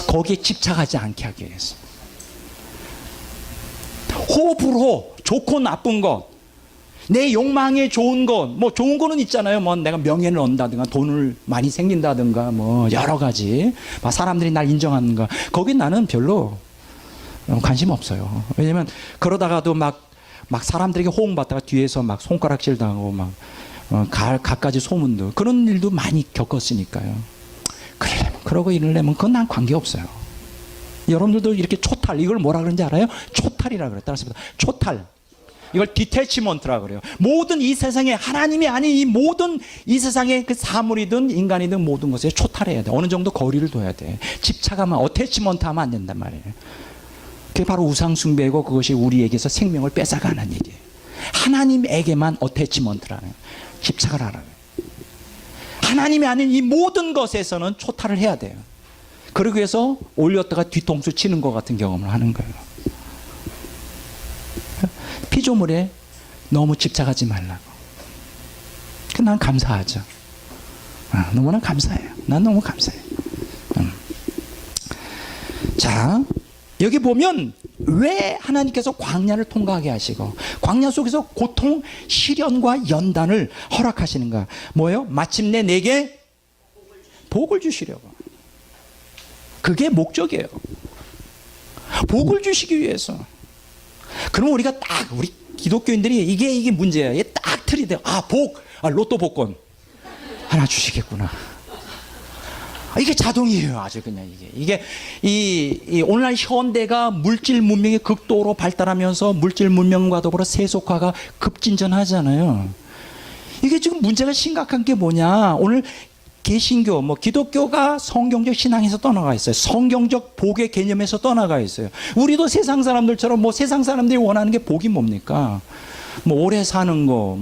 거기에 집착하지 않게 하기 위해서. 호불호, 좋고 나쁜 것, 내 욕망에 좋은 것, 뭐 좋은 거는 있잖아요. 뭐 내가 명예를 얻는다든가 돈을 많이 생긴다든가 뭐 여러 가지, 막 사람들이 날 인정하는가, 거기 나는 별로 관심 없어요. 왜냐면 그러다가도 막 사람들에게 호응받다가 뒤에서 막 손가락질 당하고 막 갖가지 소문도, 그런 일도 많이 겪었으니까요. 그러고 이러려면 그건 난 관계없어요. 여러분들도 이렇게 초탈, 이걸 뭐라 그러는지 알아요? 초탈이라 그래요. 따라서 초탈. 이걸 디태치먼트라 그래요. 모든 이 세상에 하나님이 아닌 이 모든 이 세상의 그 사물이든 인간이든 모든 것에 초탈해야 돼. 어느 정도 거리를 둬야 돼. 집착하면, 어태치먼트 하면 안 된단 말이에요. 그게 바로 우상숭배고 그것이 우리에게서 생명을 뺏어가는 일이에요. 하나님에게만 어태치먼트라는 거예요. 집착을 하라고요. 하나님이 아닌 이 모든 것에서는 초탈을 해야 돼요. 그러기 위해서 올렸다가 뒤통수 치는 것 같은 경험을 하는 거예요. 피조물에 너무 집착하지 말라고. 난 감사하죠. 너무나 감사해요. 난 너무 감사해요. 자, 여기 보면 왜 하나님께서 광야를 통과하게 하시고 광야 속에서 고통, 시련과 연단을 허락하시는가? 뭐예요? 마침내 내게 복을 주시려고. 그게 목적이에요. 복을 주시기 위해서. 그럼 우리가 딱, 우리 기독교인들이 이게 문제야. 이게 딱 틀이 돼요. 복, 로또 복권. 하나 주시겠구나. 이게 자동이에요. 아주 그냥 이게 이 오늘날 현대가 물질 문명이 극도로 발달하면서 물질 문명과 더불어 세속화가 급진전하잖아요. 이게 지금 문제가 심각한 게 뭐냐? 오늘 개신교, 기독교가 성경적 신앙에서 떠나가 있어요. 성경적 복의 개념에서 떠나가 있어요. 우리도 세상 사람들처럼 세상 사람들이 원하는 게 복이 뭡니까? 오래 사는 거,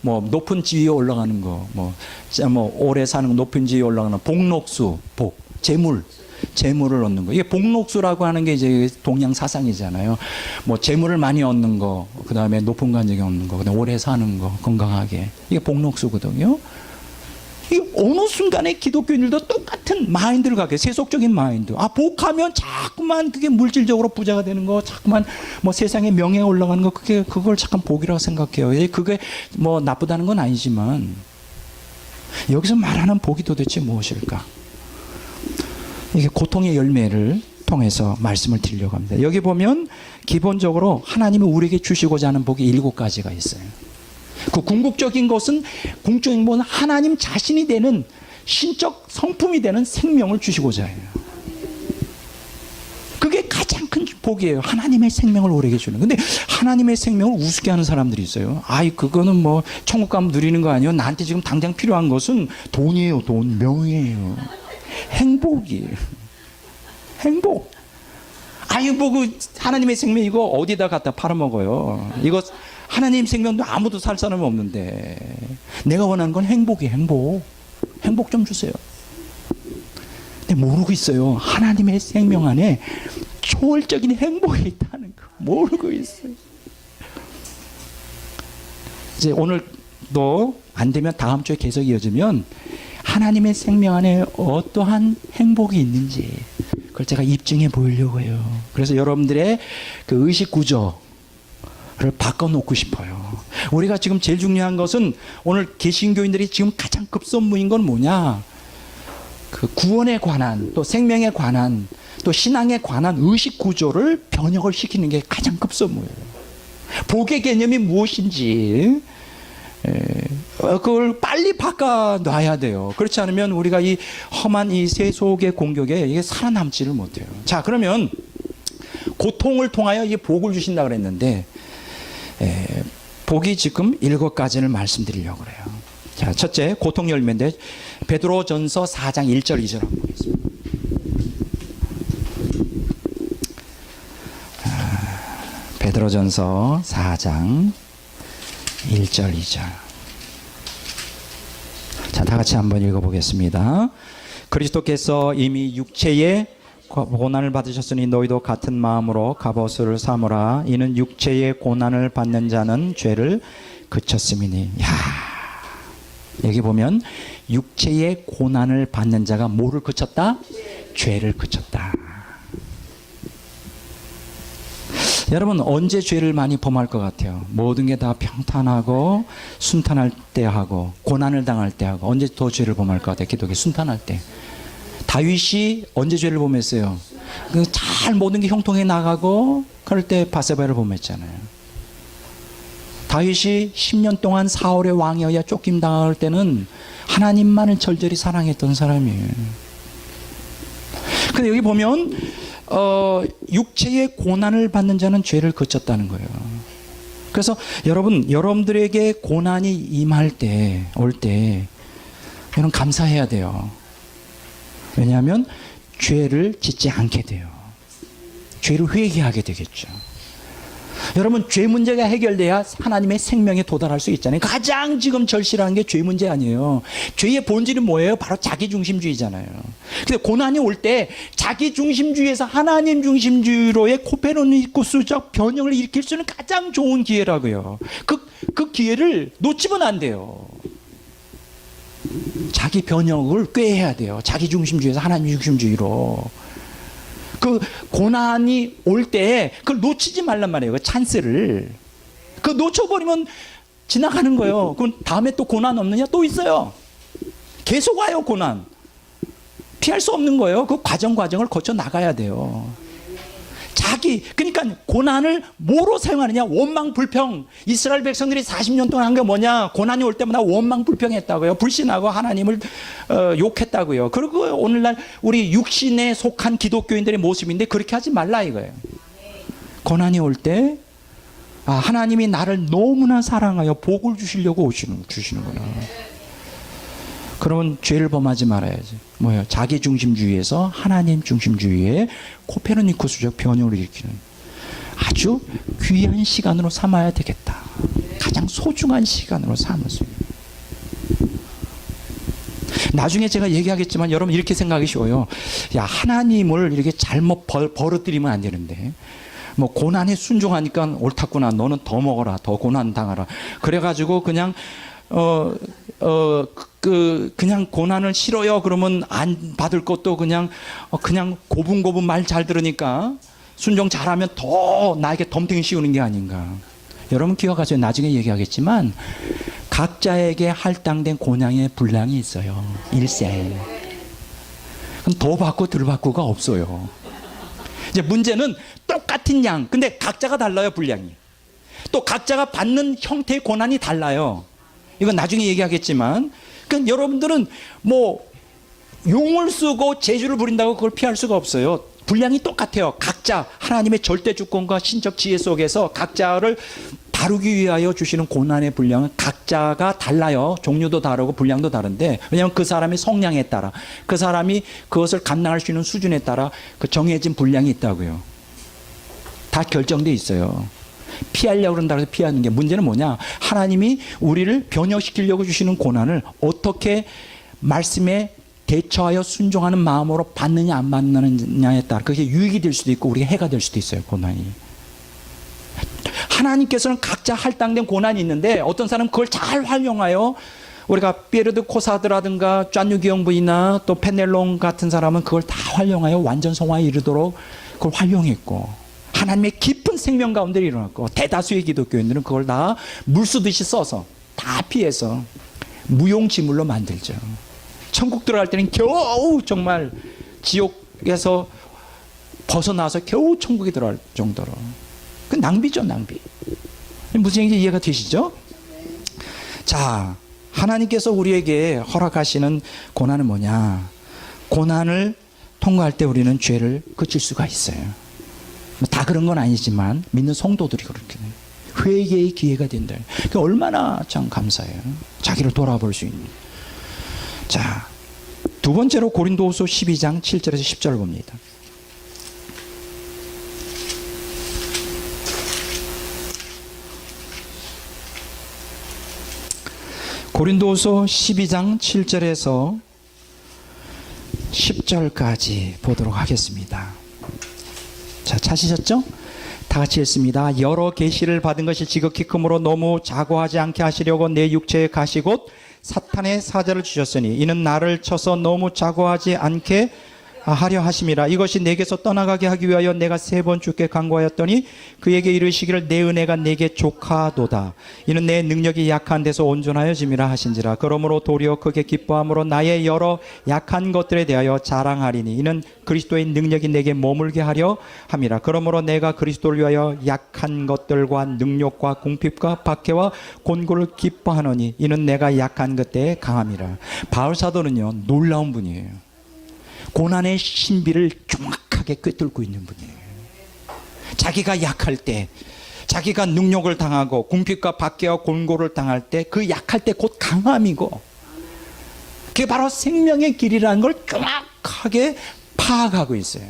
높은 지위에 올라가는 거, 오래 사는 거, 높은 지위에 올라가는 복록수, 재물을 얻는 거. 이게 복록수라고 하는 게 이제 동양 사상이잖아요. 재물을 많이 얻는 거, 그 다음에 높은 관직에 얻는 거, 그다음에 오래 사는 거, 건강하게. 이게 복록수거든요. 이 어느 순간에 기독교인들도 똑같은 마인드를 갖게, 세속적인 마인드. 복하면 자꾸만 그게 물질적으로 부자가 되는 거, 자꾸만 세상에 명예에 올라가는 거, 그걸 잠깐 복이라고 생각해요. 그게 나쁘다는 건 아니지만, 여기서 말하는 복이 도대체 무엇일까? 이게 고통의 열매를 통해서 말씀을 드리려고 합니다. 여기 보면 기본적으로 하나님이 우리에게 주시고자 하는 복이 7가지가 있어요. 그 궁극적인 것은 하나님 자신이 되는 신적 성품이 되는 생명을 주시고자 해요. 그게 가장 큰 복이에요. 하나님의 생명을 우리에게 주는. 근데 하나님의 생명을 우습게 하는 사람들이 있어요. 그거는 천국 가면 누리는 거 아니에요. 나한테 지금 당장 필요한 것은 돈이에요. 돈, 명예예요. 행복이에요. 행복. 하나님의 생명 이거 어디다 갖다 팔아먹어요. 이거 하나님 생명도 아무도 살 사람이 없는데 내가 원하는 건 행복이에요. 행복 좀 주세요. 근데 모르고 있어요. 하나님의 생명 안에 초월적인 행복이 있다는 거 모르고 있어요. 이제 오늘도 안 되면 다음 주에 계속 이어지면 하나님의 생명 안에 어떠한 행복이 있는지 그걸 제가 입증해 보이려고 해요. 그래서 여러분들의 그 의식 구조를 바꿔놓고 싶어요. 우리가 지금 제일 중요한 것은 오늘 개신교인들이 지금 가장 급선무인 건 뭐냐? 그 구원에 관한 또 생명에 관한 또 신앙에 관한 의식 구조를 변혁을 시키는 게 가장 급선무예요. 복의 개념이 무엇인지 그걸 빨리 바꿔놔야 돼요. 그렇지 않으면 우리가 이 험한 이 세속의 공격에 이게 살아남지를 못해요. 자, 그러면 고통을 통하여 이 복을 주신다 그랬는데 복이 지금 7가지를 말씀드리려고 그래요. 자, 첫째 고통 열매인데 베드로전서 4장 1절 2절 한번 보겠습니다. 베드로전서 4장 1절 2절. 자, 다 같이 한번 읽어보겠습니다. 그리스도께서 이미 육체의 고난을 받으셨으니 너희도 같은 마음으로 갑옷을 삼으라. 이는 육체의 고난을 받는 자는 죄를 그쳤음이니. 야, 여기 보면 육체의 고난을 받는 자가 뭐를 그쳤다? 죄를 그쳤다. 여러분 언제 죄를 많이 범할 것 같아요? 모든 게 다 평탄하고 순탄할 때 하고 고난을 당할 때 하고 언제 더 죄를 범할 것 같아요? 기독교 순탄할 때. 다윗이 언제 죄를 범했어요? 잘 모든 게 형통해 나가고 그럴 때 바세바를 범했잖아요. 다윗이 10년 동안 사울의 왕이어야 쫓김 당할 때는 하나님만을 절절히 사랑했던 사람이에요. 근데 여기 보면 육체의 고난을 받는 자는 죄를 그쳤다는 거예요. 그래서 여러분들에게 고난이 임할 때, 올 때, 여러분 감사해야 돼요. 왜냐하면 죄를 짓지 않게 돼요. 죄를 회개하게 되겠죠. 여러분 죄 문제가 해결돼야 하나님의 생명에 도달할 수 있잖아요. 가장 지금 절실한 게 죄 문제 아니에요. 죄의 본질은 뭐예요? 바로 자기중심주의잖아요. 근데 고난이 올 때 자기중심주의에서 하나님 중심주의로의 코페르니쿠스적 변형을 일으킬 수 있는 가장 좋은 기회라고요. 그 기회를 놓치면 안 돼요. 자기 변형을 꾀해야 돼요. 자기중심주의에서 하나님 중심주의로. 그 고난이 올 때 그걸 놓치지 말란 말이에요. 그 찬스를. 그 놓쳐버리면 지나가는 거예요. 그럼 다음에 또 고난 없느냐? 또 있어요. 계속 와요, 고난. 피할 수 없는 거예요. 그 과정을 거쳐 나가야 돼요. 그러니까 고난을 뭐로 사용하느냐? 원망 불평. 이스라엘 백성들이 40년 동안 한 게 뭐냐? 고난이 올 때마다 원망 불평했다고요. 불신하고 하나님을 욕했다고요. 그리고 오늘날 우리 육신에 속한 기독교인들의 모습인데 그렇게 하지 말라 이거예요. 고난이 올 때 하나님이 나를 너무나 사랑하여 복을 주시려고 주시는구나. 그러면 죄를 범하지 말아야지. 뭐예요? 자기 중심주의에서 하나님 중심주의에 코페르니쿠스적 변형을 일으키는 아주 귀한 시간으로 삼아야 되겠다. 가장 소중한 시간으로 삼으세요. 나중에 제가 얘기하겠지만 여러분 이렇게 생각하기 쉬워요. 야, 하나님을 이렇게 잘못 버릇들이면 안 되는데 뭐 고난에 순종하니까 옳았구나. 너는 더 먹어라. 더 고난 당하라. 그래가지고 그냥 그냥 고난을 싫어요. 그러면 안 받을 것도 그냥 고분고분 말 잘 들으니까 순종 잘하면 더 나에게 덤탱이 씌우는 게 아닌가. 여러분 기억하세요. 나중에 얘기하겠지만 각자에게 할당된 고난의 분량이 있어요. 일생. 그럼 더 받고 덜 받고가 없어요. 이제 문제는 똑같은 양. 근데 각자가 달라요. 분량이. 또 각자가 받는 형태의 고난이 달라요. 이건 나중에 얘기하겠지만, 그러니까 여러분들은 뭐 용을 쓰고 재주를 부린다고 그걸 피할 수가 없어요. 분량이 똑같아요. 각자 하나님의 절대 주권과 신적 지혜 속에서 각자를 다루기 위하여 주시는 고난의 분량은 각자가 달라요. 종류도 다르고 분량도 다른데, 왜냐하면 그 사람의 성량에 따라, 그 사람이 그것을 감당할 수 있는 수준에 따라 그 정해진 분량이 있다고요. 다 결정돼 있어요. 피하려고 그런다고 해서 피하는 게, 문제는 뭐냐? 하나님이 우리를 변혁시키려고 주시는 고난을 어떻게 말씀에 대처하여 순종하는 마음으로 받느냐 안 받느냐에 따라 그게 유익이 될 수도 있고 우리가 해가 될 수도 있어요. 고난이. 하나님께서는 각자 할당된 고난이 있는데 어떤 사람은 그걸 잘 활용하여, 우리가 피에르 코사드라든가 짠유기영 부이나 또 페넬롱 같은 사람은 그걸 다 활용하여 완전 성화에 이르도록 그걸 활용했고, 하나님의 깊은 생명 가운데 일어났고, 대다수의 기독교인들은 그걸 다 물쓰듯이 써서 다 피해서 무용지물로 만들죠. 천국 들어갈 때는 겨우 정말 지옥에서 벗어나서 겨우 천국에 들어갈 정도로. 그 낭비죠, 낭비. 무슨 얘기인지 이해가 되시죠? 자, 하나님께서 우리에게 허락하시는 고난은 뭐냐? 고난을 통과할 때 우리는 죄를 그칠 수가 있어요. 다 그런 건 아니지만 믿는 성도들이 그렇게 회개의 기회가 된다. 그게 얼마나 참 감사해요. 자기를 돌아볼 수 있는. 자, 두 번째로 고린도후서 12장 7절에서 10절을 봅니다. 고린도후서 12장 7절에서 10절까지 보도록 하겠습니다. 자, 찾으셨죠? 다 같이 읽습니다. 여러 계시를 받은 것이 지극히 크므로 너무 자고하지 않게 하시려고 내 육체에 가시 곧 사탄의 사자를 주셨으니 이는 나를 쳐서 너무 자고하지 않게 하려 하심이라. 이것이 내게서 떠나가게 하기 위하여 내가 3번 주께 간구하였더니 그에게 이르시기를 내 은혜가 내게 족하도다. 이는 내 능력이 약한 데서 온전하여짐이라 하신지라. 그러므로 도리어 크게 기뻐함으로 나의 여러 약한 것들에 대하여 자랑하리니 이는 그리스도의 능력이 내게 머물게 하려 함이라. 그러므로 내가 그리스도를 위하여 약한 것들과 능력과 궁핍과 박해와 곤고를 기뻐하노니 이는 내가 약한 그때에 강함이라. 바울 사도는요, 놀라운 분이에요. 고난의 신비를 정확하게 꿰뚫고 있는 분이에요. 자기가 약할 때, 자기가 능력을 당하고 궁핍과 박해와 곤고를 당할 때, 그 약할 때 곧 강함이고, 그게 바로 생명의 길이라는 걸 정확하게 파악하고 있어요.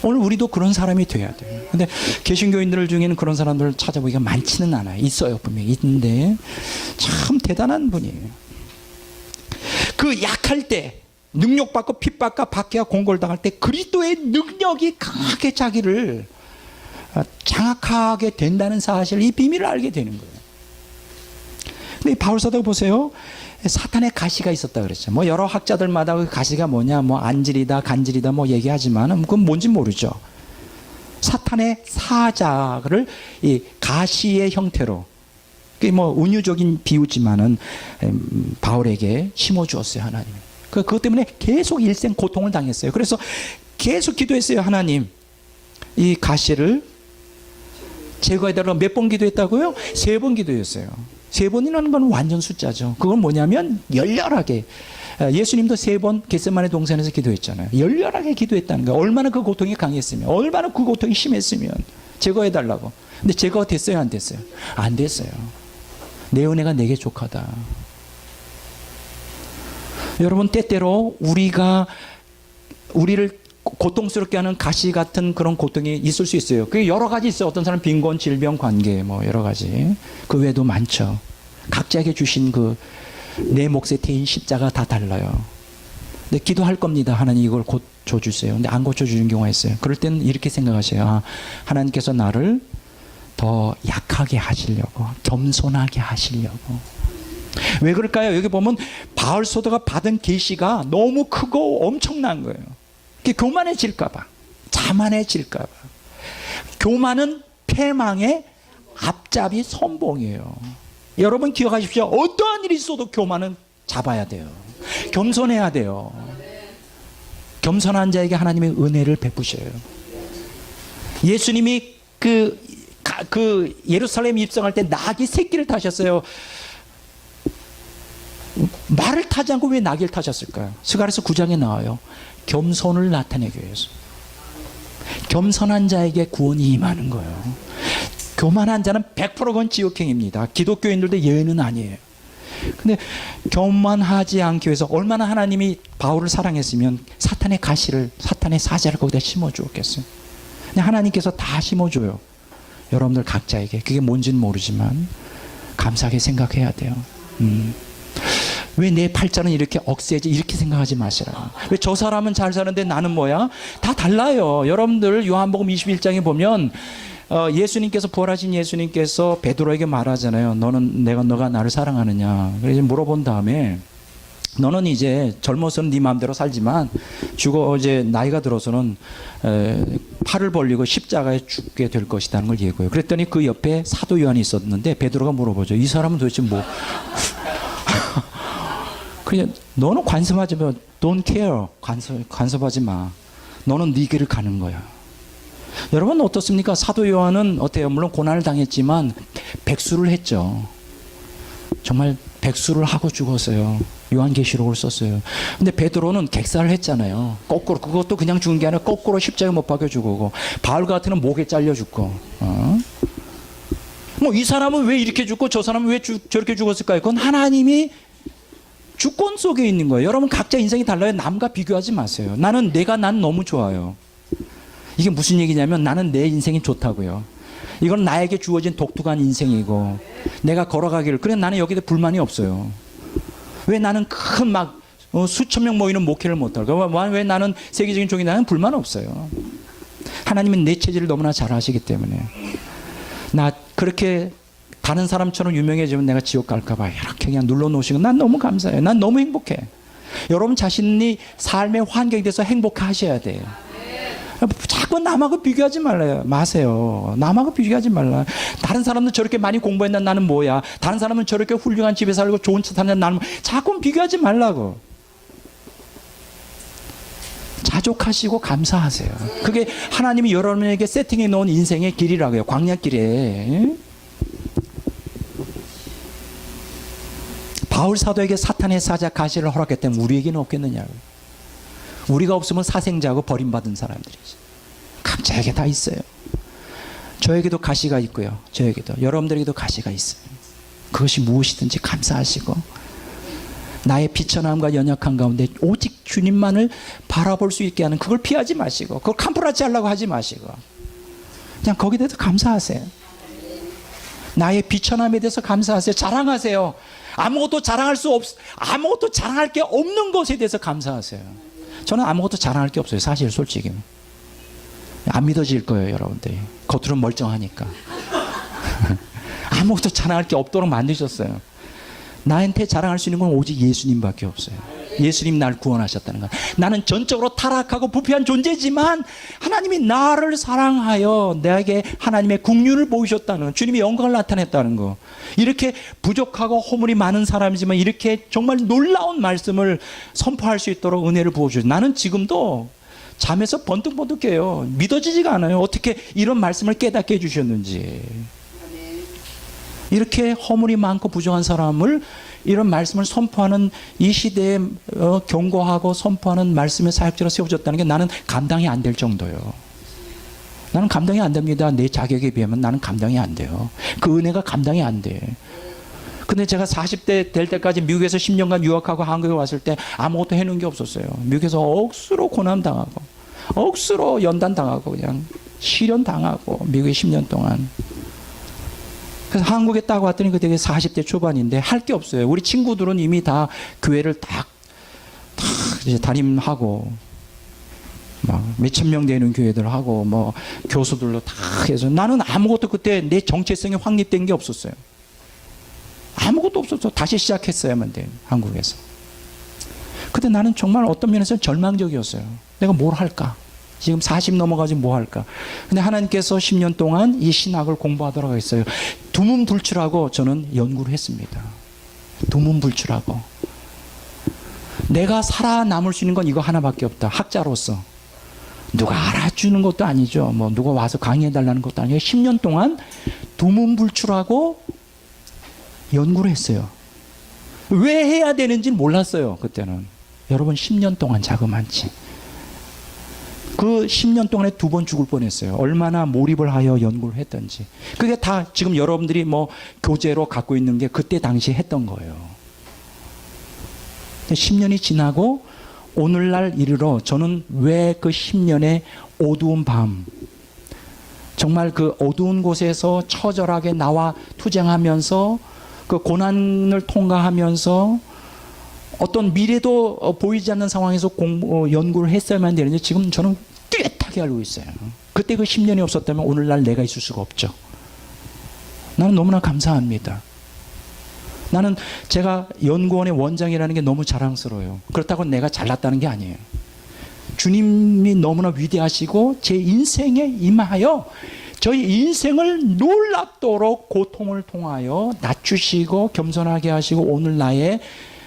오늘 우리도 그런 사람이 돼야 돼요. 근데 개신교인들 중에는 그런 사람들을 찾아보기가 많지는 않아요. 있어요, 분명히 있는데 참 대단한 분이에요. 그 약할 때, 능력받고 핍박과 박해와 공고를 당할 때 그리스도의 능력이 강하게 자기를 장악하게 된다는 사실, 이 비밀을 알게 되는 거예요. 근데 바울 사도 보세요. 사탄의 가시가 있었다 그랬죠. 뭐 여러 학자들마다 그 가시가 뭐냐, 뭐 안질이다, 간질이다 뭐 얘기하지만 그건 뭔지 모르죠. 사탄의 사자를 이 가시의 형태로, 그게 뭐 은유적인 비유지만은 바울에게 심어주었어요, 하나님이. 그것 때문에 계속 일생 고통을 당했어요. 그래서 계속 기도했어요. 하나님, 이 가시를 제거해달라고 몇 번 기도했다고요? 3번 기도했어요. 3번이라는 건 완전 숫자죠. 그건 뭐냐면 열렬하게. 예수님도 3번 겟세마네 동산에서 기도했잖아요. 열렬하게 기도했다는 거예요. 얼마나 그 고통이 강했으면, 얼마나 그 고통이 심했으면 제거해달라고. 근데 제거가 됐어요, 안 됐어요? 안 됐어요. 내 은혜가 내게 족하다. 여러분, 때때로 우리를 고통스럽게 하는 가시 같은 그런 고통이 있을 수 있어요. 그게 여러 가지 있어요. 어떤 사람은 빈곤, 질병, 관계, 뭐 여러 가지. 그 외에도 많죠. 각자에게 주신 그 내 몫에 태인 십자가 다 달라요. 근데 기도할 겁니다. 하나님 이걸 고쳐주세요. 근데 안 고쳐주는 경우가 있어요. 그럴 때는 이렇게 생각하세요. 아, 하나님께서 나를 더 약하게 하시려고, 겸손하게 하시려고. 왜 그럴까요? 여기 보면 바울 사도가 받은 계시가 너무 크고 엄청난 거예요. 그게 교만해질까봐, 자만해질까봐. 교만은 패망의 앞잡이 선봉이에요. 여러분 기억하십시오. 어떠한 일이 있어도 교만은 잡아야 돼요. 겸손해야 돼요. 겸손한 자에게 하나님의 은혜를 베푸셔요. 예수님이 그 예루살렘 입성할 때 나귀 새끼를 타셨어요. 말을 타지 않고 왜 나귀를 타셨을까요? 스가랴서 9장에 나와요. 겸손을 나타내기 위해서. 겸손한 자에게 구원이 임하는 거예요. 교만한 자는 100% 그건 지옥행입니다. 기독교인들도 예외는 아니에요. 근데 교만하지 않기 위해서 얼마나 하나님이 바울을 사랑했으면 사탄의 가시를, 사탄의 사자를 거기다 심어주었겠어요. 근데 하나님께서 다 심어줘요. 여러분들 각자에게. 그게 뭔지는 모르지만 감사하게 생각해야 돼요. 왜 내 팔자는 이렇게 억세지? 이렇게 생각하지 마시라. 왜 저 사람은 잘 사는데 나는 뭐야? 다 달라요. 여러분들 요한복음 21장에 보면 예수님께서, 부활하신 예수님께서 베드로에게 말하잖아요. 너가 나를 사랑하느냐. 그래서 물어본 다음에 너는 이제 젊어서는 네 마음대로 살지만 이제 나이가 들어서는 팔을 벌리고 십자가에 죽게 될 것이라는 걸 예고해요. 그랬더니 그 옆에 사도 요한이 있었는데 베드로가 물어보죠. 이 사람은 도대체 뭐 그냥 너는 관심하지 마. Don't care. 간섭하지 마. 너는 네 길을 가는 거야. 여러분 어떻습니까? 사도 요한은 어때요? 물론 고난을 당했지만 백수를 했죠. 정말 백수를 하고 죽었어요. 요한계시록을 썼어요. 근데 베드로는 객사를 했잖아요. 거꾸로. 그것도 그냥 죽은 게 아니라 거꾸로 십자가에 못 박혀 죽고, 바울 같으면 목에 잘려 죽고. 뭐 이 사람은 왜 이렇게 죽고 저 사람은 왜 저렇게 죽었을까요? 그건 하나님이 주권 속에 있는 거예요. 여러분 각자 인생이 달라요. 남과 비교하지 마세요. 난 너무 좋아요. 이게 무슨 얘기냐면 나는 내 인생이 좋다고요. 이건 나에게 주어진 독특한 인생이고 내가 걸어가기를, 그래 나는 여기에 불만이 없어요. 왜 나는 큰 막 수천 명 모이는 목회를 못할까? 왜 나는 세계적인 종이, 나는 불만 없어요. 하나님은 내 체질을 너무나 잘 아시기 때문에. 나 그렇게 다른 사람처럼 유명해지면 내가 지옥 갈까봐 이렇게 그냥 눌러놓으시고 난 너무 감사해요. 난 너무 행복해. 여러분 자신이 삶의 환경에 대해서 행복하셔야 돼요. 자꾸 남하고 비교하지 마세요. 남하고 비교하지 말라. 다른 사람들 저렇게 많이 공부했나 나는 뭐야. 다른 사람은 저렇게 훌륭한 집에 살고 좋은 차 타는 나는 자꾸 비교하지 말라고. 자족하시고 감사하세요. 그게 하나님이 여러분에게 세팅해 놓은 인생의 길이라고요. 광야길에. 바울 사도에게 사탄의 사자 가시를 허락했다면 우리에게는 없겠느냐고. 우리가 없으면 사생자고 버림받은 사람들이지. 각자에게 다 있어요. 저에게도 가시가 있고요. 저에게도, 여러분들에게도 가시가 있어요. 그것이 무엇이든지 감사하시고 나의 비천함과 연약한 가운데 오직 주님만을 바라볼 수 있게 하는, 그걸 피하지 마시고 그걸 캄프라치 하려고 하지 마시고 그냥 거기에 대해서 감사하세요. 나의 비천함에 대해서 감사하세요. 자랑하세요. 아무것도 자랑할 게 없는 것에 대해서 감사하세요. 저는 아무것도 자랑할 게 없어요. 사실 솔직히 안 믿어질 거예요. 여러분들이 겉으로는 멀쩡하니까. 아무것도 자랑할 게 없도록 만드셨어요. 나한테 자랑할 수 있는 건 오직 예수님밖에 없어요. 예수님 날 구원하셨다는 것. 나는 전적으로 타락하고 부패한 존재지만 하나님이 나를 사랑하여 내게 하나님의 긍휼을 보이셨다는, 주님의 영광을 나타냈다는 거. 이렇게 부족하고 허물이 많은 사람이지만 이렇게 정말 놀라운 말씀을 선포할 수 있도록 은혜를 부어주셔서 나는 지금도 잠에서 번뜩번뜩 깨요. 믿어지지가 않아요. 어떻게 이런 말씀을 깨닫게 해주셨는지. 이렇게 허물이 많고 부정한 사람을 이런 말씀을 선포하는 이 시대에 경고하고 선포하는 말씀의 사역자로 세워졌다는 게 나는 감당이 안 될 정도예요. 나는 감당이 안 됩니다. 내 자격에 비하면 나는 감당이 안 돼요. 그 은혜가 감당이 안 돼. 근데 제가 40대 될 때까지 미국에서 10년간 유학하고 한국에 왔을 때 아무것도 해놓은 게 없었어요. 미국에서 억수로 고난당하고 억수로 연단당하고 그냥 실현당하고 미국에 10년 동안. 그래서 한국에 딱 왔더니 그때 40대 초반인데 할 게 없어요. 우리 친구들은 이미 다 교회를 딱 이제 담임하고 막 몇천 명 되는 교회들 하고 뭐 교수들로 다 해서 나는 아무것도 그때 내 정체성이 확립된 게 없었어요. 아무것도 없었어. 다시 시작했어야만 돼. 한국에서. 근데 나는 정말 어떤 면에서는 절망적이었어요. 내가 뭘 할까? 지금 40 넘어가지 뭐 할까? 근데 하나님께서 10년 동안 이 신학을 공부하도록 했어요. 두문불출하고 저는 연구를 했습니다. 두문불출하고. 내가 살아남을 수 있는 건 이거 하나밖에 없다. 학자로서. 누가 알아주는 것도 아니죠. 뭐 누가 와서 강의해달라는 것도 아니고 10년 동안 두문불출하고 연구를 했어요. 왜 해야 되는지 몰랐어요. 그때는. 여러분 10년 동안 자그만치. 그 10년 동안에 2번 죽을 뻔했어요. 얼마나 몰입을 하여 연구를 했던지. 그게 다 지금 여러분들이 뭐 교재로 갖고 있는 게 그때 당시에 했던 거예요. 10년이 지나고 오늘날 이르러 저는 왜 그 10년의 어두운 밤, 정말 그 어두운 곳에서 처절하게 나와 투쟁하면서 그 고난을 통과하면서 어떤 미래도 보이지 않는 상황에서 연구를 했어야만 되는데 지금 저는 뚜렷하게 알고 있어요. 그때 그 10년이 없었다면 오늘날 내가 있을 수가 없죠. 나는 너무나 감사합니다. 나는 제가 연구원의 원장이라는 게 너무 자랑스러워요. 그렇다고 내가 잘났다는 게 아니에요. 주님이 너무나 위대하시고 제 인생에 임하여 저희 인생을 놀랍도록 고통을 통하여 낮추시고 겸손하게 하시고 오늘 나의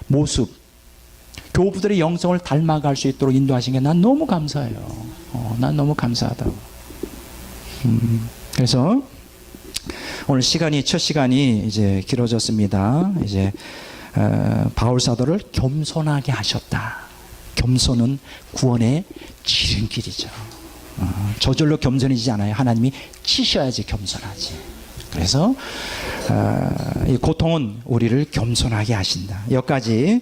모습, 교부들의 영성을 닮아갈 수 있도록 인도하신 게 난 너무 감사해요. 난 너무 감사하다고. 그래서 오늘 첫 시간이 이제 길어졌습니다. 이제 바울 사도를 겸손하게 하셨다. 겸손은 구원의 지름길이죠. 저절로 겸손해지지 않아요. 하나님이 치셔야지 겸손하지. 그래서 이 고통은 우리를 겸손하게 하신다. 여기까지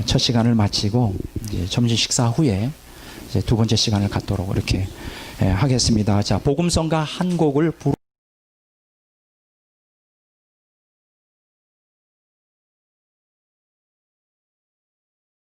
첫 시간을 마치고 이제 점심 식사 후에 이제 두 번째 시간을 갖도록 이렇게 하겠습니다. 자, 복음성가 한 곡을 부르